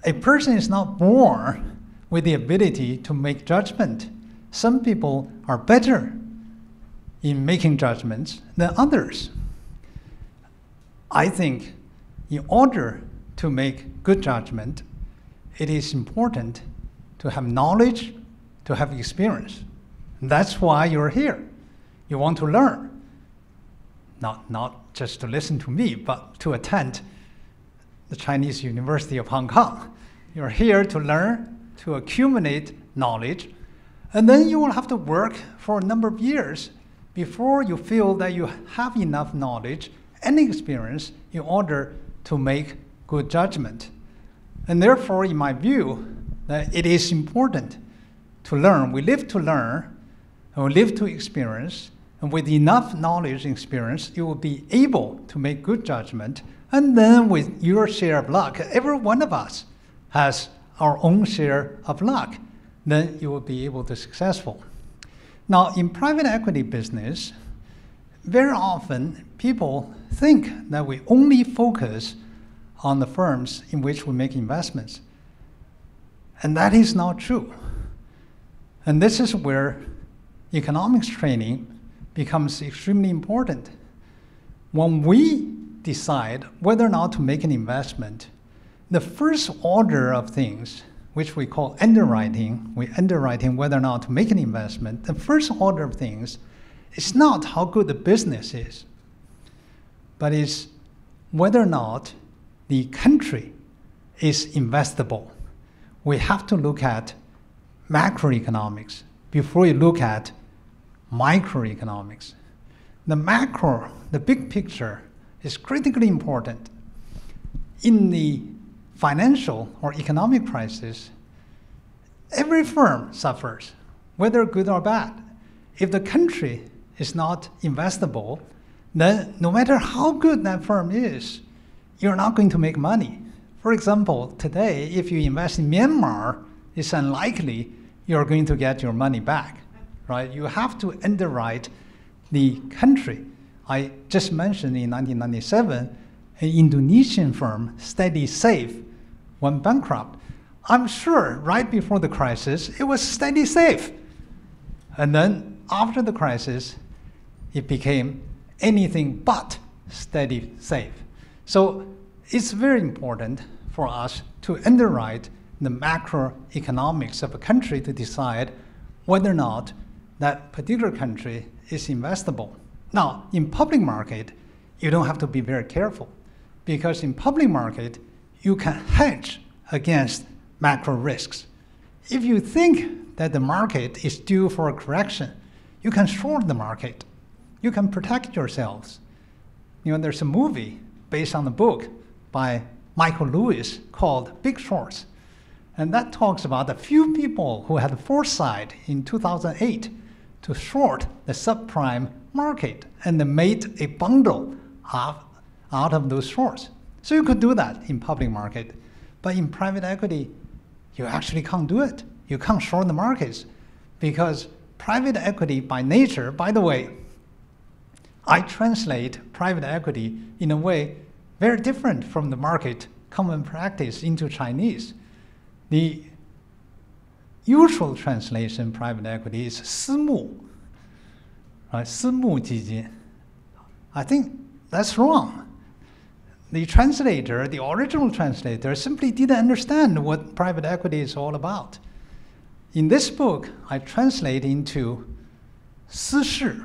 A person is not born with the ability to make judgment. Some people are better in making judgments than others. I think in order to make good judgment, it is important to have knowledge, to have experience. And that's why you're here. You want to learn. Not just to listen to me, but to attend the Chinese University of Hong Kong. You're here to learn, to accumulate knowledge, and then you will have to work for a number of years before you feel that you have enough knowledge and experience in order to make good judgment. And therefore, in my view, that it is important to learn. We live to learn, and we live to experience. And with enough knowledge and experience, you will be able to make good judgment. And then with your share of luck, every one of us has our own share of luck, then you will be able to be successful. Now, in private equity business, very often people think that we only focus on the firms in which we make investments. And that is not true. And this is where economics training becomes extremely important. When we decide whether or not to make an investment, the first order of things which we call underwriting. We underwriting whether or not to make an investment. The first order of things is not how good the business is, but is whether or not the country is investable. We have to look at macroeconomics before we look at microeconomics. The macro, the big picture, is critically important. In the financial or economic crisis, every firm suffers, whether good or bad. If the country is not investable, then no matter how good that firm is, you're not going to make money. For example, today, if you invest in Myanmar, it's unlikely you're going to get your money back, right? You have to underwrite the country. I just mentioned in 1997, an Indonesian firm, Steady Safe, went bankrupt. I'm sure right before the crisis, it was Steady Safe. And then after the crisis, it became anything but Steady Safe. So it's very important for us to underwrite the macroeconomics of a country to decide whether or not that particular country is investable. Now, in public market, you don't have to be very careful, because in public market, you can hedge against macro risks. If you think that the market is due for a correction, you can short the market. You can protect yourselves. You know, there's a movie based on a book by Michael Lewis called Big Shorts. And that talks about a few people who had the foresight in 2008 to short the subprime market, and they made a bundle out of those shorts. So you could do that in public market. But in private equity, you actually can't do it. You can't short the markets, because private equity by nature, by the way, I translate private equity in a way very different from the market common practice into Chinese. The usual translation private equity is 私募, right? 私募基金. I think that's wrong. The translator, the original translator, simply didn't understand what private equity is all about. In this book, I translate into 私市.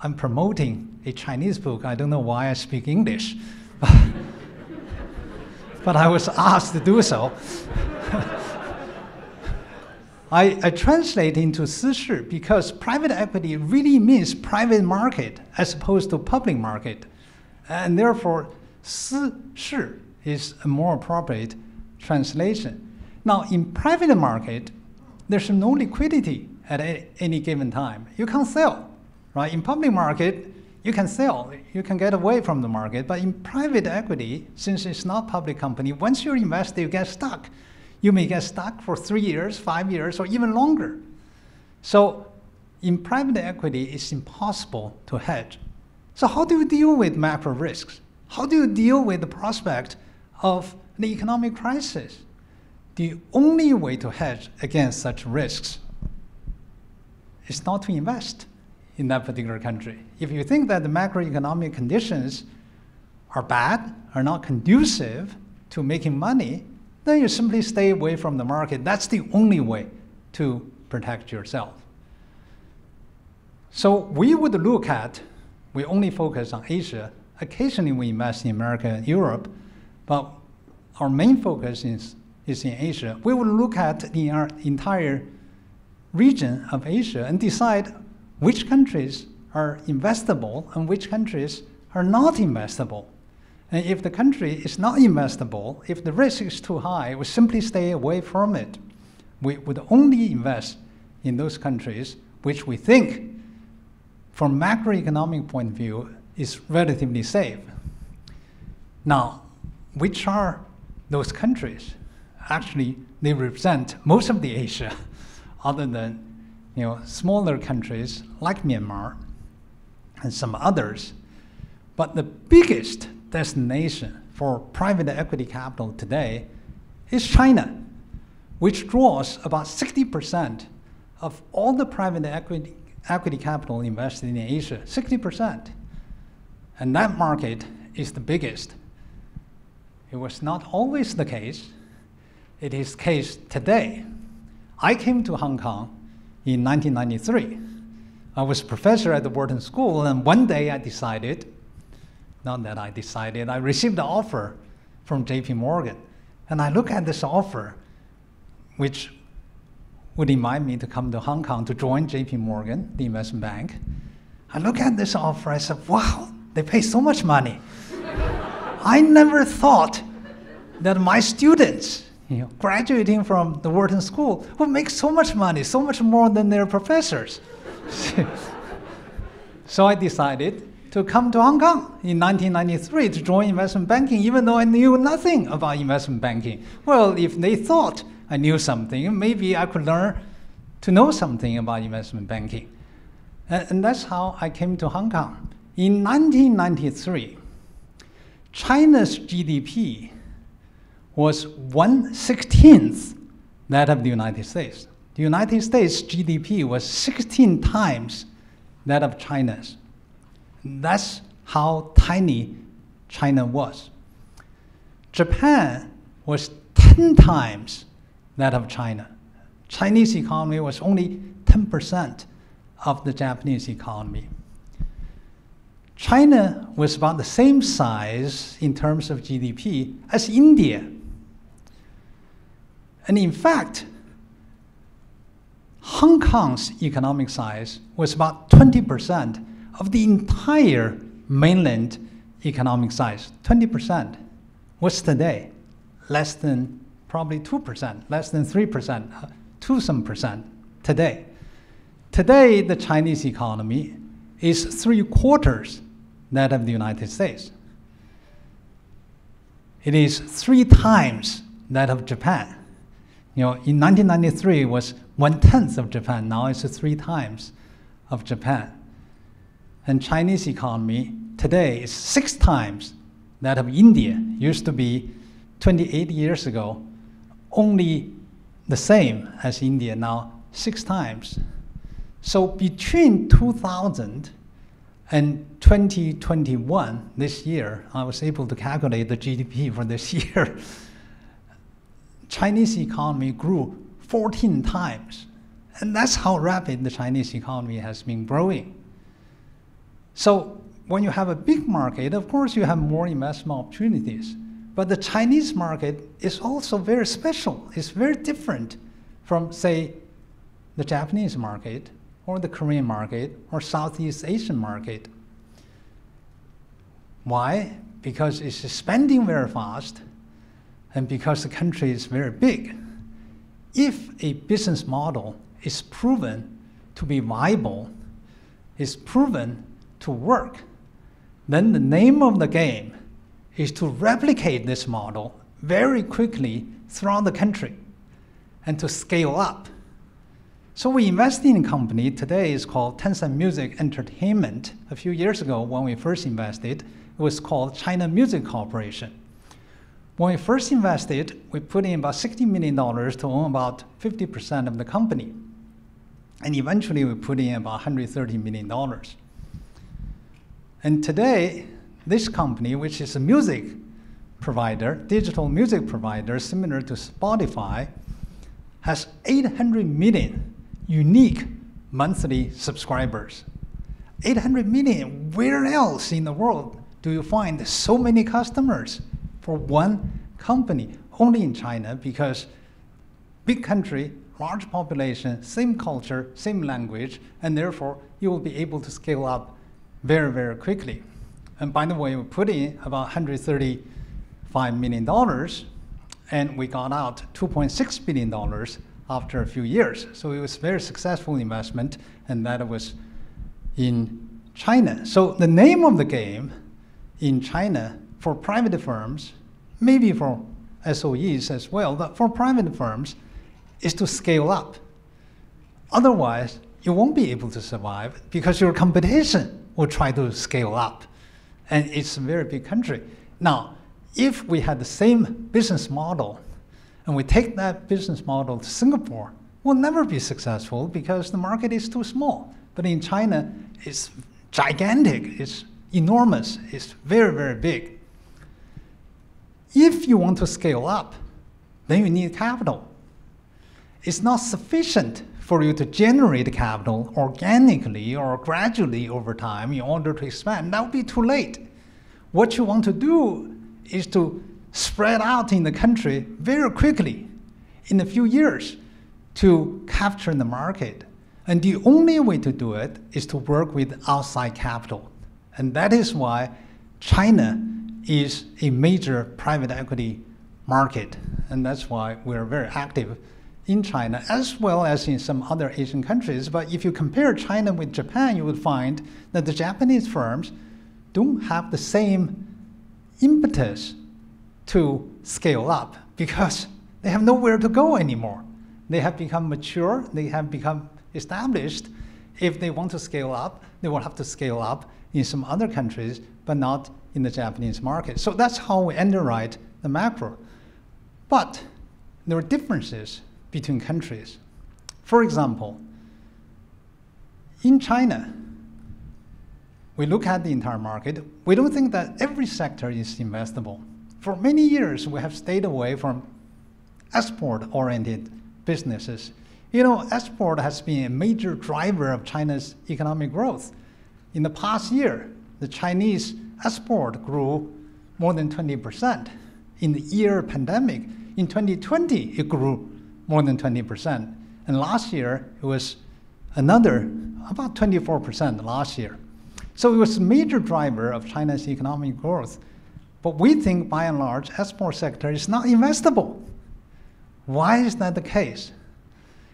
I'm promoting a Chinese book. I don't know why I speak English, but I was asked to do so. I translate into 私市 because private equity really means private market as opposed to public market. And therefore, 私市 is a more appropriate translation. Now, in private market, there's no liquidity at any given time. You can't sell, right? In public market, you can sell. You can get away from the market. But in private equity, since it's not a public company, once you're invested, you get stuck. You may get stuck for 3 years, 5 years, or even longer. So in private equity, it's impossible to hedge. So how do you deal with macro risks? How do you deal with the prospect of an economic crisis? The only way to hedge against such risks is not to invest in that particular country. If you think that the macroeconomic conditions are bad, are not conducive to making money, then you simply stay away from the market. That's the only way to protect yourself. So we would look at, we only focus on Asia. Occasionally we invest in America and Europe, but our main focus is in Asia. We will look at the entire region of Asia and decide which countries are investable and which countries are not investable. And if the country is not investable, if the risk is too high, we simply stay away from it. We would only invest in those countries which we think, from macroeconomic point of view, is relatively safe. Now, which are those countries? Actually, they represent most of the Asia, other than smaller countries like Myanmar and some others. But the biggest destination for private equity capital today is China, which draws about 60% of all the private equity capital invested in Asia, 60%. And that market is the biggest. It was not always the case. it is the case today. I came to Hong Kong in 1993. I was a professor at the Wharton School, and one day I decided, not that I decided, I received an offer from JP Morgan. And I look at this offer, which would invite me to come to Hong Kong to join JP Morgan, the investment bank. I look at this offer, I said, wow, they pay so much money. I never thought that my students, graduating from the Wharton School, would make so much money, so much more than their professors. So I decided to come to Hong Kong in 1993 to join investment banking, even though I knew nothing about investment banking. Well, if they thought I knew something, maybe I could learn to know something about investment banking. And that's how I came to Hong Kong. In 1993, China's GDP was 1/16 that of the United States. The United States GDP was 16 times that of China's. That's how tiny China was. Japan was 10 times that of China. Chinese economy was only 10% of the Japanese economy. China was about the same size in terms of GDP as India. And in fact, Hong Kong's economic size was about 20% of the entire mainland economic size. 20%. What's today? Less than probably 2%, less than 3%, 2-some percent today. Today, the Chinese economy is 3/4 that of the United States. It is 3 times that of Japan. In 1993, it was 1/10 of Japan. Now it's 3 times of Japan. And Chinese economy today is 6 times that of India. Used to be 28 years ago, only the same as India, now 6 times. So between 2000 and 2021, this year, I was able to calculate the GDP for this year. Chinese economy grew 14 times. And that's how rapid the Chinese economy has been growing. So when you have a big market, of course you have more investment opportunities. But the Chinese market is also very special. It's very different from, say, the Japanese market, or the Korean market, or Southeast Asian market. Why? Because it's expanding very fast, and because the country is very big. If a business model is proven to be viable, is proven to work, then the name of the game is to replicate this model very quickly throughout the country and to scale up. So we invested in a company today is called Tencent Music Entertainment. A few years ago, when we first invested, it was called China Music Corporation. When we first invested, we put in about $60 million to own about 50% of the company. And eventually we put in about $130 million. And today, this company, which is a music provider, digital music provider, similar to Spotify, has 800 million unique monthly subscribers. 800 million, where else in the world do you find so many customers for one company? Only in China, because big country, large population, same culture, same language, and therefore you will be able to scale up very, very quickly. And by the way, we put in about $135 million, and we got out $2.6 billion after a few years. So it was a very successful investment, and that was in China. So the name of the game in China for private firms, maybe for SOEs as well, but for private firms, is to scale up. Otherwise, you won't be able to survive because your competition will try to scale up. And it's a very big country. Now, if we had the same business model, and we take that business model to Singapore, we'll never be successful because the market is too small. But in China, it's gigantic, it's enormous, it's very, very big. If you want to scale up, then you need capital. It's not sufficient for you to generate capital organically or gradually over time in order to expand. That would be too late. What you want to do is to spread out in the country very quickly in a few years to capture the market. And the only way to do it is to work with outside capital. And that is why China is a major private equity market. And that's why we're very active in China, as well as in some other Asian countries. But if you compare China with Japan, you would find that the Japanese firms don't have the same impetus to scale up because they have nowhere to go anymore. They have become mature, they have become established. If they want to scale up, they will have to scale up in some other countries, but not in the Japanese market. So that's how we underwrite the macro. But there are differences between countries. For example, in China, we look at the entire market. We don't think that every sector is investable. For many years, we have stayed away from export-oriented businesses. You know, export has been a major driver of China's economic growth. In the past year, the Chinese export grew more than 20%. In the year pandemic, in 2020, it grew more than 20%. And last year, it was another, about 24% last year. So it was a major driver of China's economic growth. But we think, by and large, export sector is not investable. Why is that the case?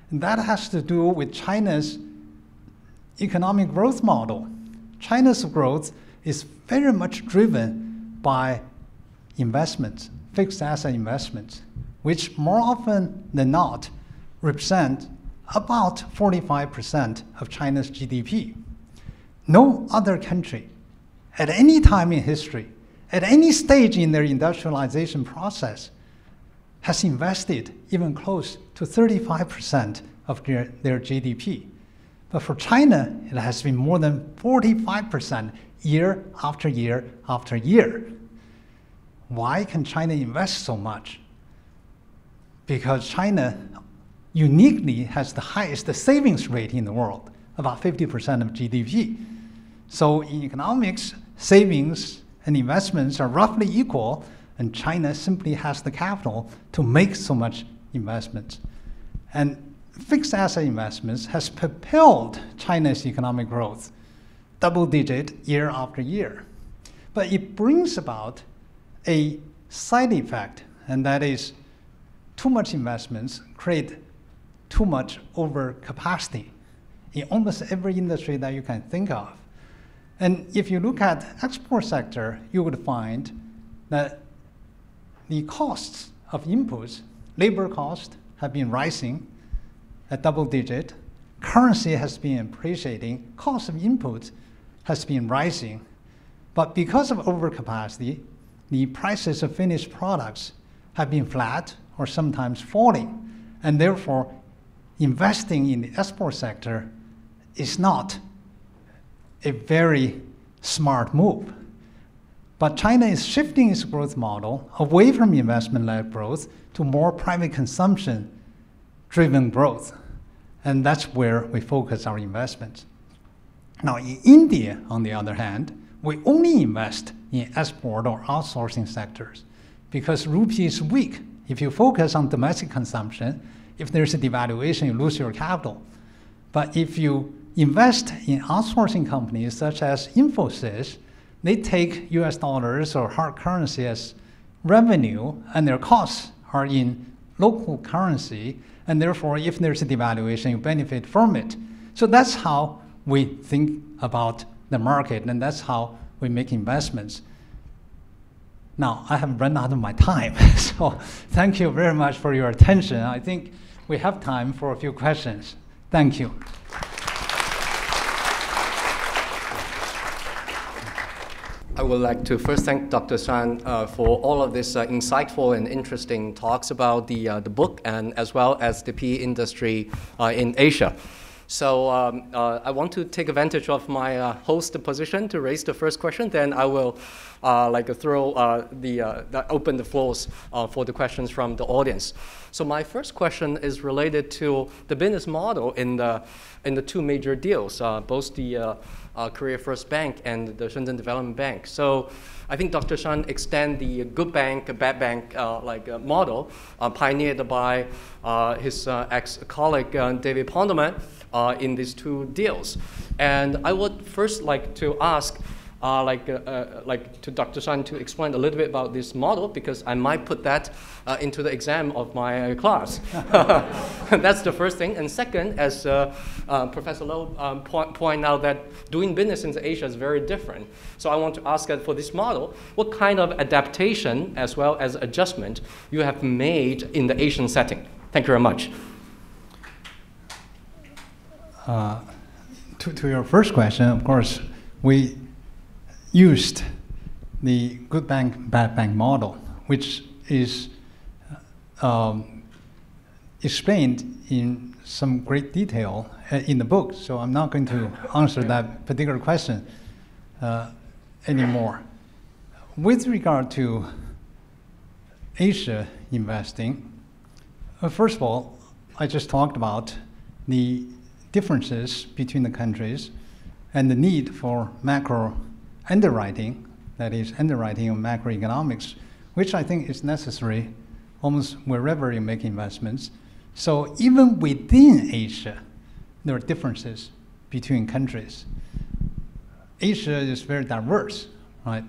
And that has to do with China's economic growth model. China's growth is very much driven by investments, fixed asset investments, which more often than not represent about 45% of China's GDP. No other country at any time in history, at any stage in their industrialization process, has invested even close to 35% of their GDP. But for China, it has been more than 45% year after year after year. Why can China invest so much? Because China uniquely has the highest savings rate in the world, about 50% of GDP. So in economics, savings and investments are roughly equal, and China simply has the capital to make so much investments. And fixed asset investments has propelled China's economic growth, double-digit year after year. But it brings about a side effect, and that is too much investments create too much overcapacity in almost every industry that you can think of. And if you look at export sector, you would find that the costs of inputs, labor costs, have been rising at double digit. Currency has been appreciating. Cost of inputs has been rising. But because of overcapacity, the prices of finished products have been flat or sometimes falling. And therefore, investing in the export sector is not a very smart move. But China is shifting its growth model away from investment-led growth to more private consumption-driven growth. And that's where we focus our investments. Now, in India, on the other hand, we only invest in export or outsourcing sectors because rupee is weak. If you focus on domestic consumption, if there's a devaluation, you lose your capital. But if you invest in outsourcing companies such as Infosys, they take US dollars or hard currency as revenue, and their costs are in local currency, and therefore, if there's a devaluation, you benefit from it. So that's how we think about the market, and that's how we make investments. Now, I have run out of my time, so thank you very much for your attention. I think we have time for a few questions. Thank you. I would like to first thank Dr. Shan for all of this insightful and interesting talks about the book and as well as the PE industry in Asia. So I want to take advantage of my host position to raise the first question. Then I will open the floors for the questions from the audience. So my first question is related to the business model in the two major deals, both the Korea First Bank and the Shenzhen Development Bank. So I think Dr. Shan extend the good bank, bad bank model pioneered by his ex-colleague David Ponderman in these two deals. And I would first like to ask to Dr. Shan to explain a little bit about this model, because I might put that into the exam of my class. That's the first thing. And second, as Professor Low point out, that doing business in Asia is very different. So I want to ask that for this model, what kind of adaptation as well as adjustment you have made in the Asian setting? Thank you very much. To your first question, of course, we used the good bank, bad bank model, which is explained in some great detail in the book. So I'm not going to answer that particular question anymore. With regard to Asia investing, first of all, I just talked about the differences between the countries and the need for macro underwriting, that is, underwriting of macroeconomics, which I think is necessary almost wherever you make investments. So even within Asia, there are differences between countries. Asia is very diverse, right?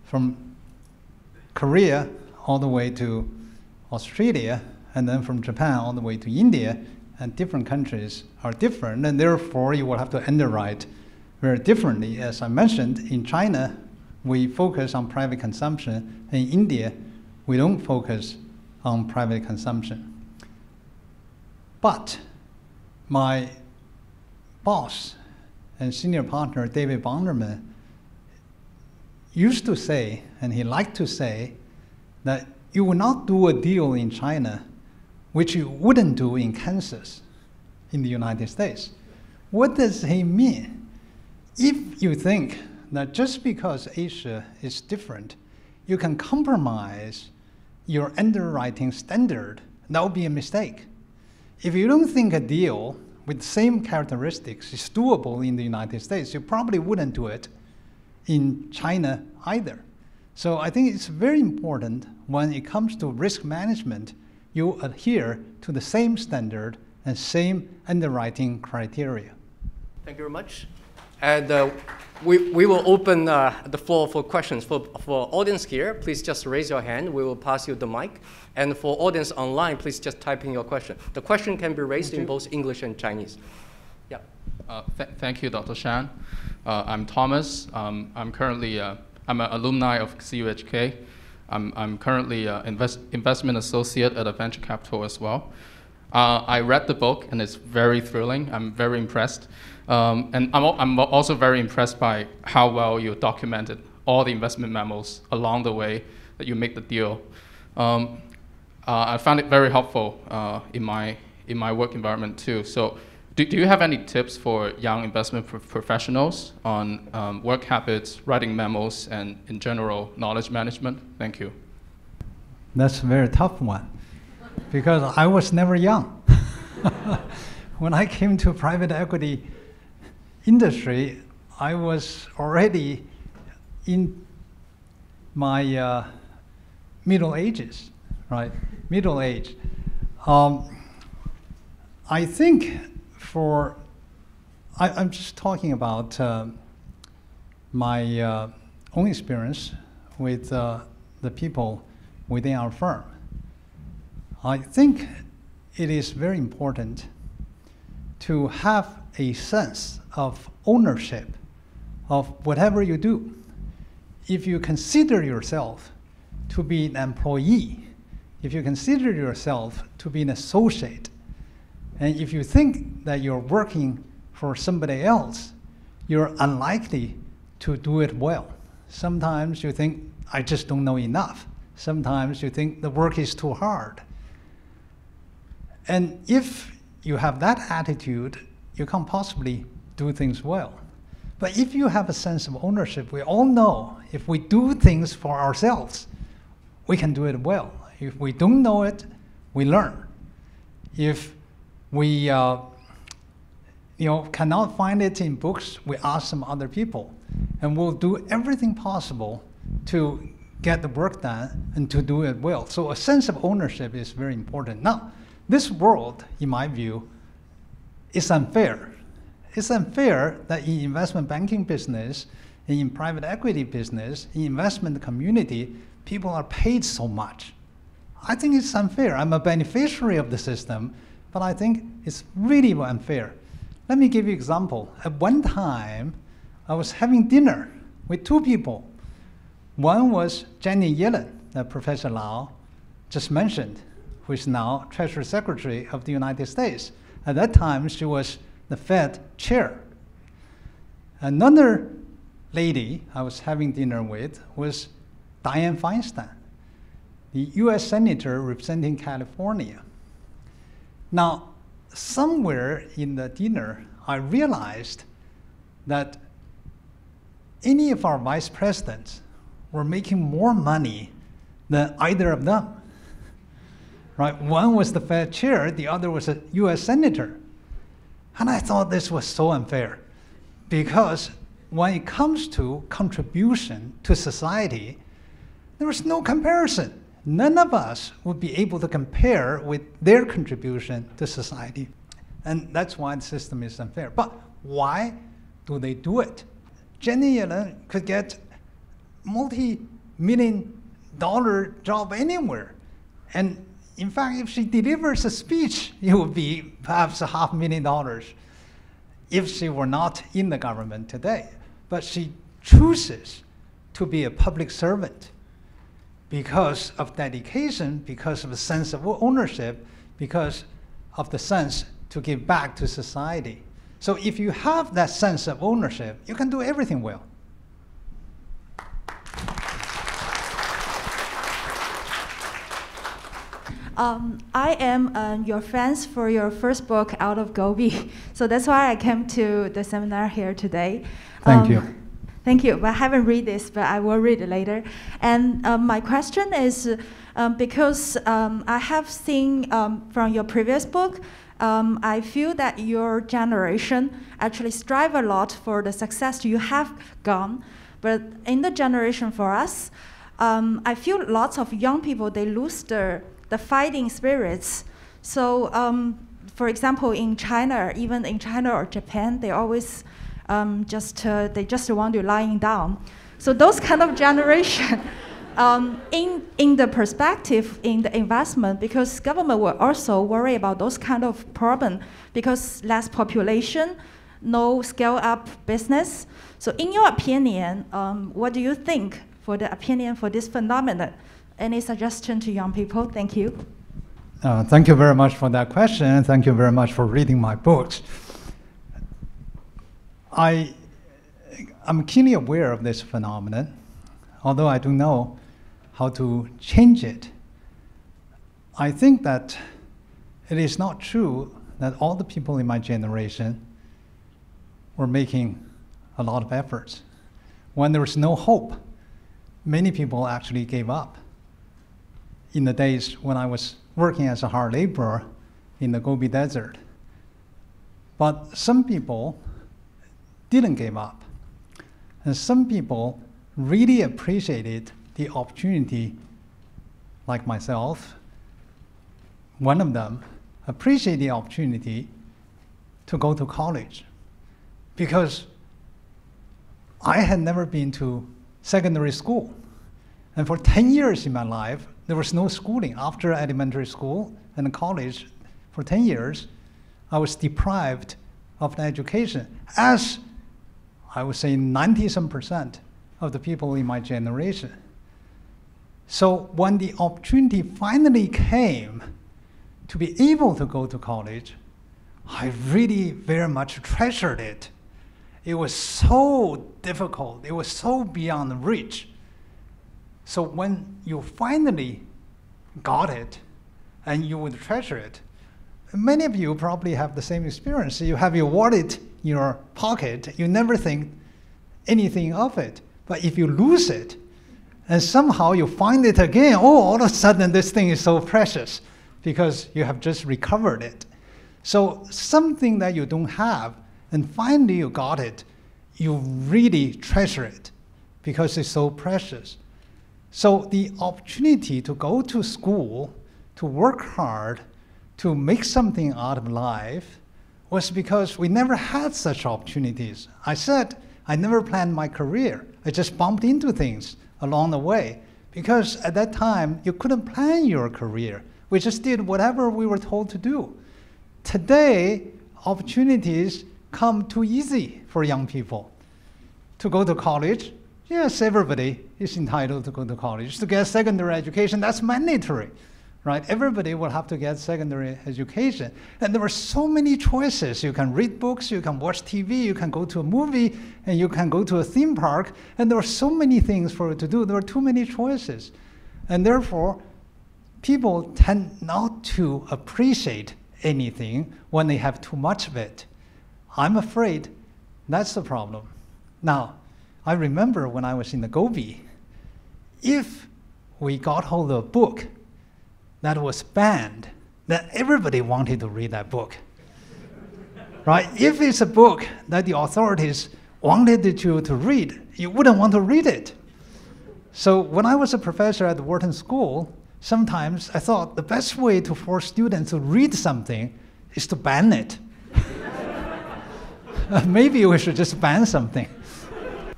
From Korea all the way to Australia, and then from Japan all the way to India, and different countries are different, and therefore you will have to underwrite very differently. As I mentioned, in China, we focus on private consumption. In India, we don't focus on private consumption. But my boss and senior partner, David Bonderman, used to say, and he liked to say, that you will not do a deal in China which you wouldn't do in Kansas, in the United States. What does he mean? If you think that just because Asia is different, you can compromise your underwriting standard, that would be a mistake. If you don't think a deal with the same characteristics is doable in the United States, you probably wouldn't do it in China either. So I think it's very important when it comes to risk management, you adhere to the same standard and same underwriting criteria. Thank you very much. And we will open the floor for questions. For audience here, please just raise your hand. We will pass you the mic. And for audience online, please just type in your question. The question can be raised in both English and Chinese. Yeah. Thank you, Dr. Shan. I'm Thomas. I'm currently I'm an alumni of CUHK. I'm currently an investment associate at a venture capital as well. I read the book, and it's very thrilling. I'm very impressed. And I'm also very impressed by how well you documented all the investment memos along the way that you make the deal. I found it very helpful in my work environment too. So do you have any tips for young investment professionals on work habits, writing memos, and in general knowledge management? Thank you. That's a very tough one, because I was never young. When I came to private equity industry, I was already in my middle ages, right? Middle age. I think I'm just talking about my own experience with the people within our firm. I think it is very important to have a sense of ownership of whatever you do. If you consider yourself to be an employee, if you consider yourself to be an associate, and if you think that you're working for somebody else, you're unlikely to do it well. Sometimes you think, I just don't know enough. Sometimes you think the work is too hard. And if you have that attitude, you can't possibly do things well. But if you have a sense of ownership, we all know if we do things for ourselves, we can do it well. If we don't know it, we learn. If we cannot find it in books, we ask some other people. And we'll do everything possible to get the work done and to do it well. So a sense of ownership is very important. Now, this world, in my view, is unfair. It's unfair that in investment banking business, in private equity business, in investment community, people are paid so much. I think it's unfair. I'm a beneficiary of the system, but I think it's really unfair. Let me give you an example. At one time, I was having dinner with two people. One was Janet Yellen, that Professor Lau just mentioned, who is now Treasury Secretary of the United States. At that time, she was the Fed chair. Another lady I was having dinner with was Dianne Feinstein, the US Senator representing California. Now, somewhere in the dinner, I realized that any of our vice presidents were making more money than either of them. Right? One was the Fed chair, the other was a US Senator. And I thought this was so unfair because when it comes to contribution to society, there was no comparison. None of us would be able to compare with their contribution to society. And that's why the system is unfair. But why do they it? Janet Yellen could get multi-million-dollar job anywhere. And in fact, if she delivers a speech, it would be perhaps $500,000 if she were not in the government today. But she chooses to be a public servant because of dedication, because of a sense of ownership, because of the sense to give back to society. So if you have that sense of ownership, you can do everything well. I am your fans for your first book, Out of Gobi. So that's why I came to the seminar here today. Thank you. Thank you. But I haven't read this, but I will read it later. And my question is, because I have seen from your previous book, I feel that your generation actually strive a lot for the success you have gone. But in the generation for us, I feel lots of young people, they lose the fighting spirits. So, for example, in China, even in China or Japan, they always they just want you lying down. So those kind of generation, in the perspective in the investment, because government will also worry about those kind of problem, because less population, no scale up business. So in your opinion, what do you think for the opinion for this phenomenon? Any suggestion to young people? Thank you. Thank you very much for that question, and thank you very much for reading my books. I'm keenly aware of this phenomenon, although I don't know how to change it. I think that it is not true that all the people in my generation were making a lot of efforts. When there was no hope, many people actually gave up. In the days when I was working as a hard laborer in the Gobi Desert. But some people didn't give up. And some people really appreciated the opportunity, like myself. One of them appreciated the opportunity to go to college because I had never been to secondary school. And for 10 years in my life, there was no schooling. After elementary school and college, for 10 years, I was deprived of an education, as I would say 90% of the people in my generation. So when the opportunity finally came to be able to go to college, I really very much treasured it. It was so difficult. It was so beyond reach. So when you finally got it and you would treasure it, Many of you probably have the same experience. You have your wallet in your pocket. You never think anything of it. But if you lose it, and somehow you find it again, oh, all of a sudden this thing is so precious because you have just recovered it. So something that you don't have, and finally you got it, you really treasure it because it's so precious. So the opportunity to go to school, to work hard, to make something out of life was because we never had such opportunities. I said I never planned my career. I just bumped into things along the way because at that time you couldn't plan your career. We just did whatever we were told to do. Today, opportunities come too easy for young people. To go to college, yes, everybody is entitled to go to college. To get secondary education, that's mandatory, right? Everybody will have to get secondary education. And there were so many choices. You can read books, you can watch TV, you can go to a movie, and you can go to a theme park. And there were so many things for you to do. There were too many choices. And therefore, people tend not to appreciate anything when they have too much of it. I'm afraid that's the problem. Now, I remember when I was in the Gobi, if we got hold of a book that was banned, then everybody wanted to read that book, right? If it's a book that the authorities wanted you to read, you wouldn't want to read it. So when I was a professor at the Wharton School, sometimes I thought the best way to force students to read something is to ban it. Maybe we should just ban something.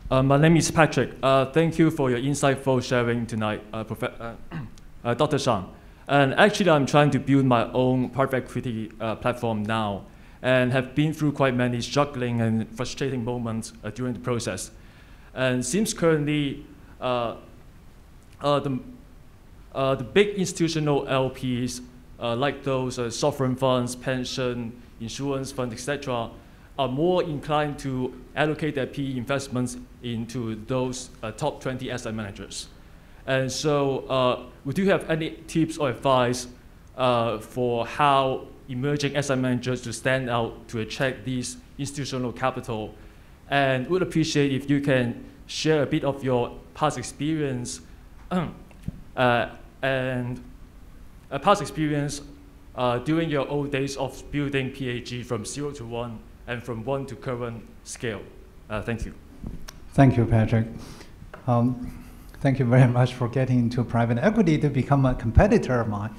My name is Patrick. Thank you for your insightful sharing tonight, Dr. Shan. And actually, I'm trying to build my own private equity platform now, and have been through quite many struggling and frustrating moments during the process. And seems currently the big institutional LPs, like those sovereign funds, pension, insurance funds, etc., are more inclined to allocate their PE investments into those top 20 asset managers. And so would you have any tips or advice for how emerging asset managers to stand out to attract these institutional capital? And would appreciate if you can share a bit of your past experience during your old days of building PAG from 0 to 1 and from 1 to current scale. Thank you. Thank you, Patrick. Thank you very much for getting into private equity to become a competitor of mine.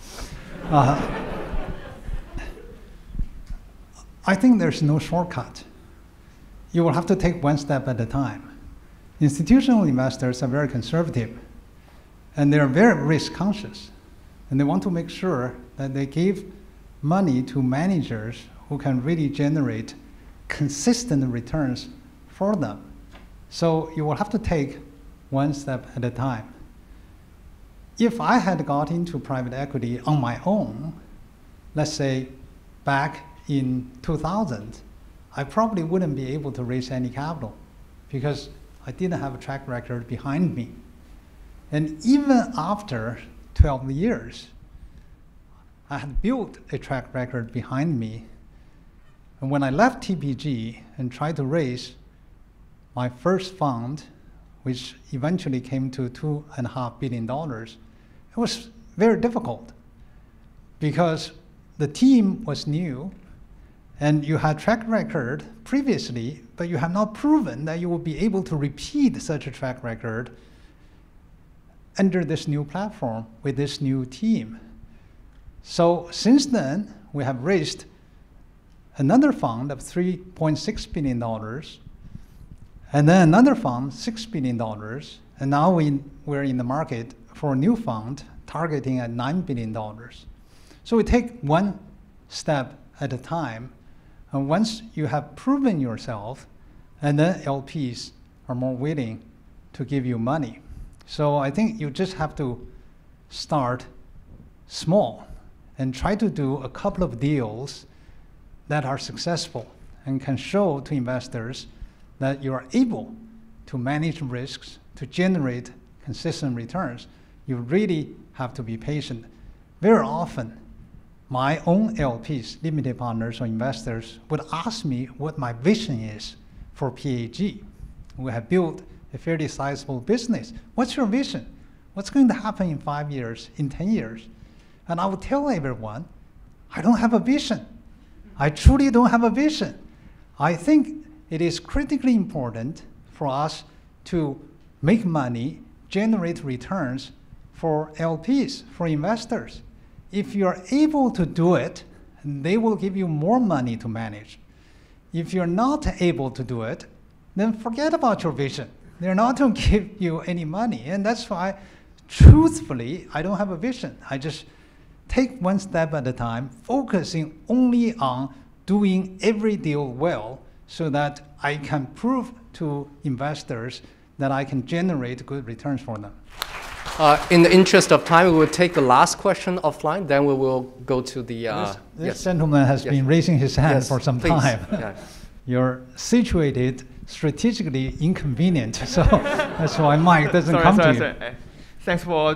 I think there's no shortcut. You will have to take one step at a time. Institutional investors are very conservative, and they're very risk conscious, and they want to make sure that they give money to managers who can really generate consistent returns for them. So you will have to take one step at a time. If I had got into private equity on my own, let's say back in 2000, I probably wouldn't be able to raise any capital because I didn't have a track record behind me. And even after 12 years, I had built a track record behind me. And when I left TPG and tried to raise my first fund, which eventually came to $2.5 billion, it was very difficult because the team was new and you had track record previously, but you have not proven that you will be able to repeat such a track record under this new platform with this new team. So since then, we have raised another fund of $3.6 billion, and then another fund, $6 billion, and now we're in the market for a new fund targeting at $9 billion. So we take one step at a time, and once you have proven yourself, and then LPs are more willing to give you money. So I think you just have to start small and try to do a couple of deals that are successful and can show to investors that you are able to manage risks, to generate consistent returns. You really have to be patient. Very often, my own LPs, limited partners or investors, would ask me what my vision is for PAG. We have built a fairly sizable business. What's your vision? What's going to happen in 5 years, in 10 years? And I would tell everyone, I don't have a vision. I truly don't have a vision. I think it is critically important for us to make money, generate returns for LPs, for investors. If you are able to do it, they will give you more money to manage. If you're not able to do it, then forget about your vision. They're not going to give you any money. And that's why, truthfully, I don't have a vision. I just take one step at a time, focusing only on doing every deal well so that I can prove to investors that I can generate good returns for them. In the interest of time, we will take the last question offline, then we will go to the... This gentleman has been raising his hand for some time. Yeah. You're situated strategically inconvenient, so that's why Mike doesn't come to you. Thanks for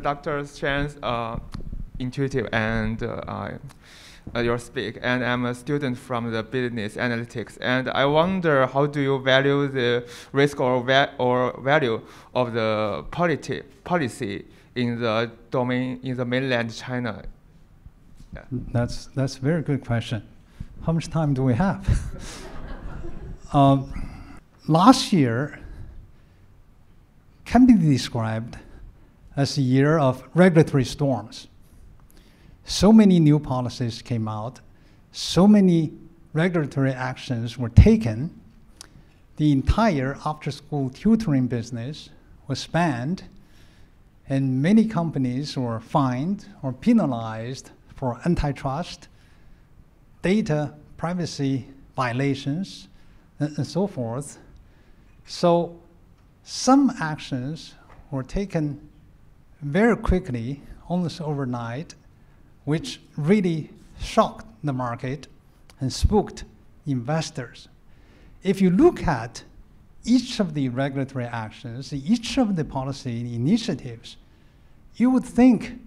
Dr. Shan's intuitive and your speak. And I'm a student from the business analytics, and I wonder, how do you value the risk or value of the policy in the domain in the mainland China? Yeah. That's a very good question. How much time do we have? Last year can be described as a year of regulatory storms. So many new policies came out, so many regulatory actions were taken. The entire after-school tutoring business was banned, and many companies were fined or penalized for antitrust, data privacy violations, and so forth. So some actions were taken very quickly, almost overnight, which really shocked the market and spooked investors. If you look at each of the regulatory actions, each of the policy initiatives, you would think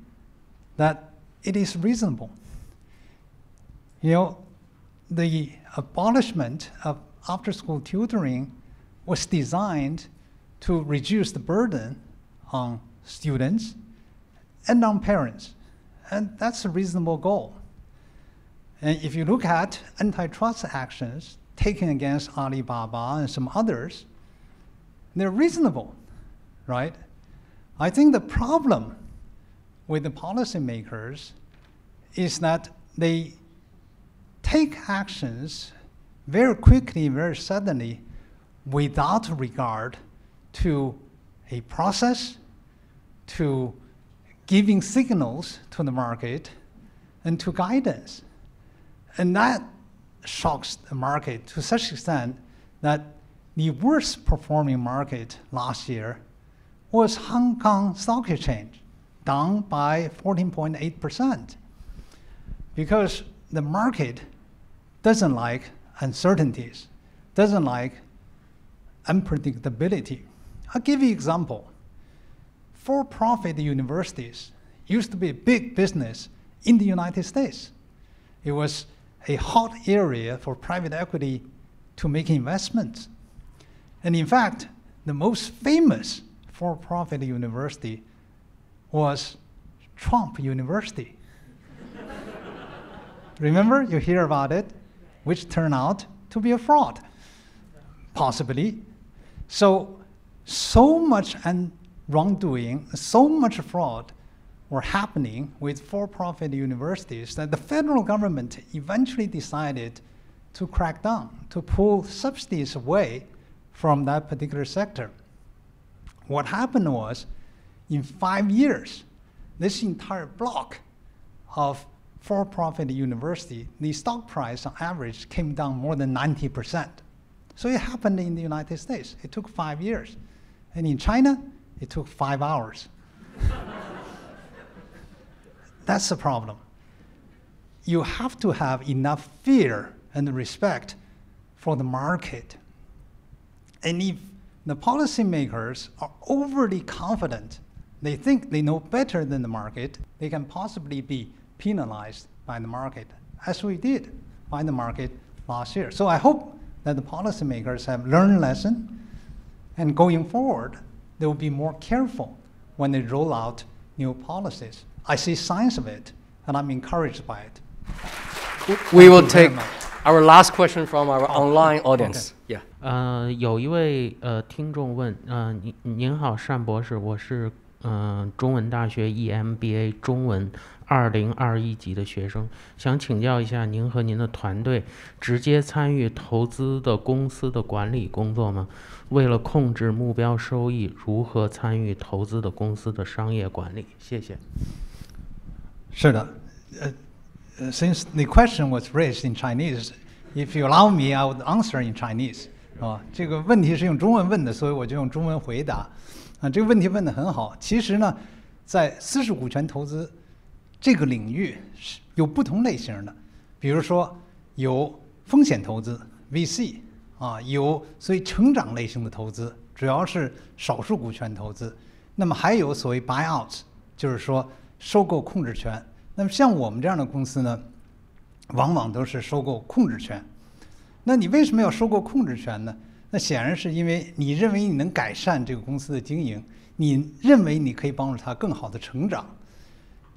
that it is reasonable. You know, the abolishment of after-school tutoring was designed to reduce the burden on students and on parents. And that's a reasonable goal. And if you look at antitrust actions taken against Alibaba and some others, they're reasonable, right? I think the problem with the policymakers is that they take actions very quickly, very suddenly, without regard to a process, to giving signals to the market, and to guidance. And that shocks the market to such extent that the worst performing market last year was Hong Kong Stock Exchange, down by 14.8%. Because the market doesn't like uncertainties, doesn't like unpredictability. I'll give you an example. For-profit universities used to be a big business in the United States. It was a hot area for private equity to make investments. And in fact, the most famous for-profit university was Trump University. Remember, you hear about it, which turned out to be a fraud, possibly. So much wrongdoing, so much fraud were happening with for-profit universities that the federal government eventually decided to crack down, to pull subsidies away from that particular sector. What happened was, in 5 years, this entire block of for-profit university, the stock price on average came down more than 90%. So it happened in the United States. It took 5 years. And in China, it took 5 hours. That's the problem. You have to have enough fear and respect for the market. And if the policymakers are overly confident, they think they know better than the market, they can possibly be penalized by the market, as we did by the market last year. So I hope that the policymakers have learned a lesson, and going forward, they will be more careful when they roll out new policies. I see signs of it, and I'm encouraged by it. We will take our last question from our online audience. Okay. Yeah. 有一位听众问，您好，单博士，我是中文大学 EMBA 中文2021级的学生，想请教一下您和您的团队直接参与投资的公司的管理工作吗？为了控制目标收益，如何参与投资的公司的商业管理？谢谢。是的，since the question was raised in Chinese, if you allow me, I would answer in Chinese. 这个问题是用中文问的，所以我就用中文回答。这个问题问得很好。其实呢，在私式股权投资这个领域是有不同类型的，比如说有风险投资 VC 有所谓成长类型的投资，主要是少数股权投资。那么还有所谓 buyout， 就是说收购控制权。那么像我们这样的公司呢，往往都是收购控制权。那你为什么要收购控制权呢？那显然是因为你认为你能改善这个公司的经营，你认为你可以帮助它更好的成长。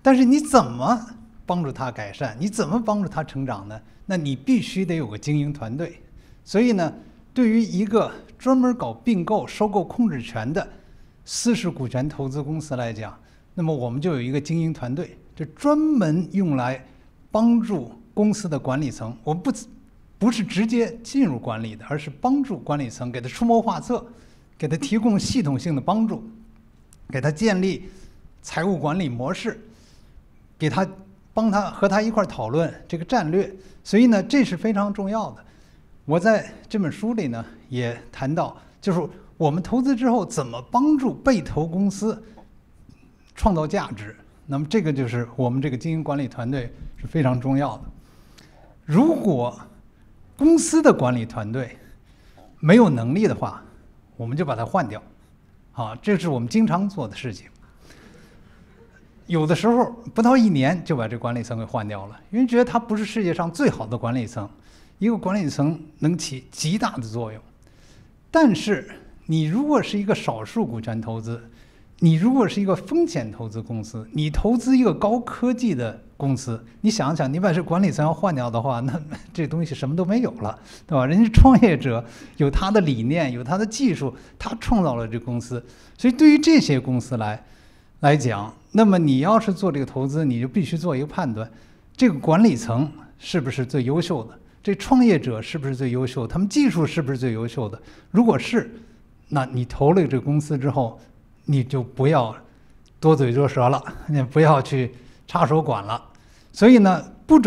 但是你怎么帮助它改善？你怎么帮助它成长呢？那你必须得有个经营团队。所以呢，对于一个专门搞并购、收购控制权的私式股权投资公司来讲，那么我们就有一个经营团队，就专门用来帮助公司的管理层。我们不是直接进入管理的，而是帮助管理层，给他出谋划策，给他提供系统性的帮助，给他建立财务管理模式，帮他和他一块讨论这个战略。所以呢，这是非常重要的。我在这本书里呢也谈到，就是我们投资之后怎么帮助被投公司创造价值。那么这个就是我们这个经营管理团队是非常重要的。如果公司的管理团队没有能力的话，我们就把它换掉，这是我们经常做的事情。有的时候不到1年就把这管理层给换掉了，因为觉得它不是世界上最好的管理层。一个管理层能起极大的作用，但是你如果是一个少数股权投资，你如果是一个风险投资公司，你投资一个高科技的公司，你想想，你把这管理层要换掉的话，那这东西什么都没有了，对吧？人家创业者有他的理念，有他的技术，他创造了这公司。所以对于这些公司来讲，那么你要是做这个投资，你就必须做一个判断，这个管理层是不是最优秀的，这创业者是不是最优秀的，他们技术是不是最优秀的。如果是，那你投了这个公司之后，你就不要多嘴多舌了，你不要去插手管了。所以呢，各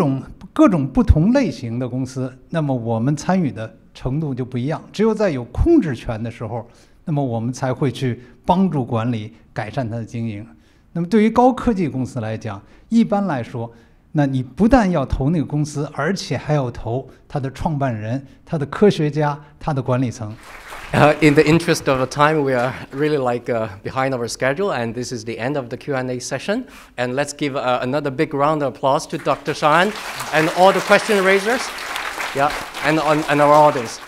种不同类型的公司，那么我们参与的程度就不一样。只有在有控制权的时候，那么我们才会去帮助管理改善它的经营。那么对于高科技公司来讲，一般来说，那你不但要投那个公司，而且还要投它的创办人、它的科学家、它的管理层。In the interest of time, we are really behind our schedule, and this is the end of the Q&A session. And let's give another big round of applause to Dr. Shan and all the question raisers, and our audience.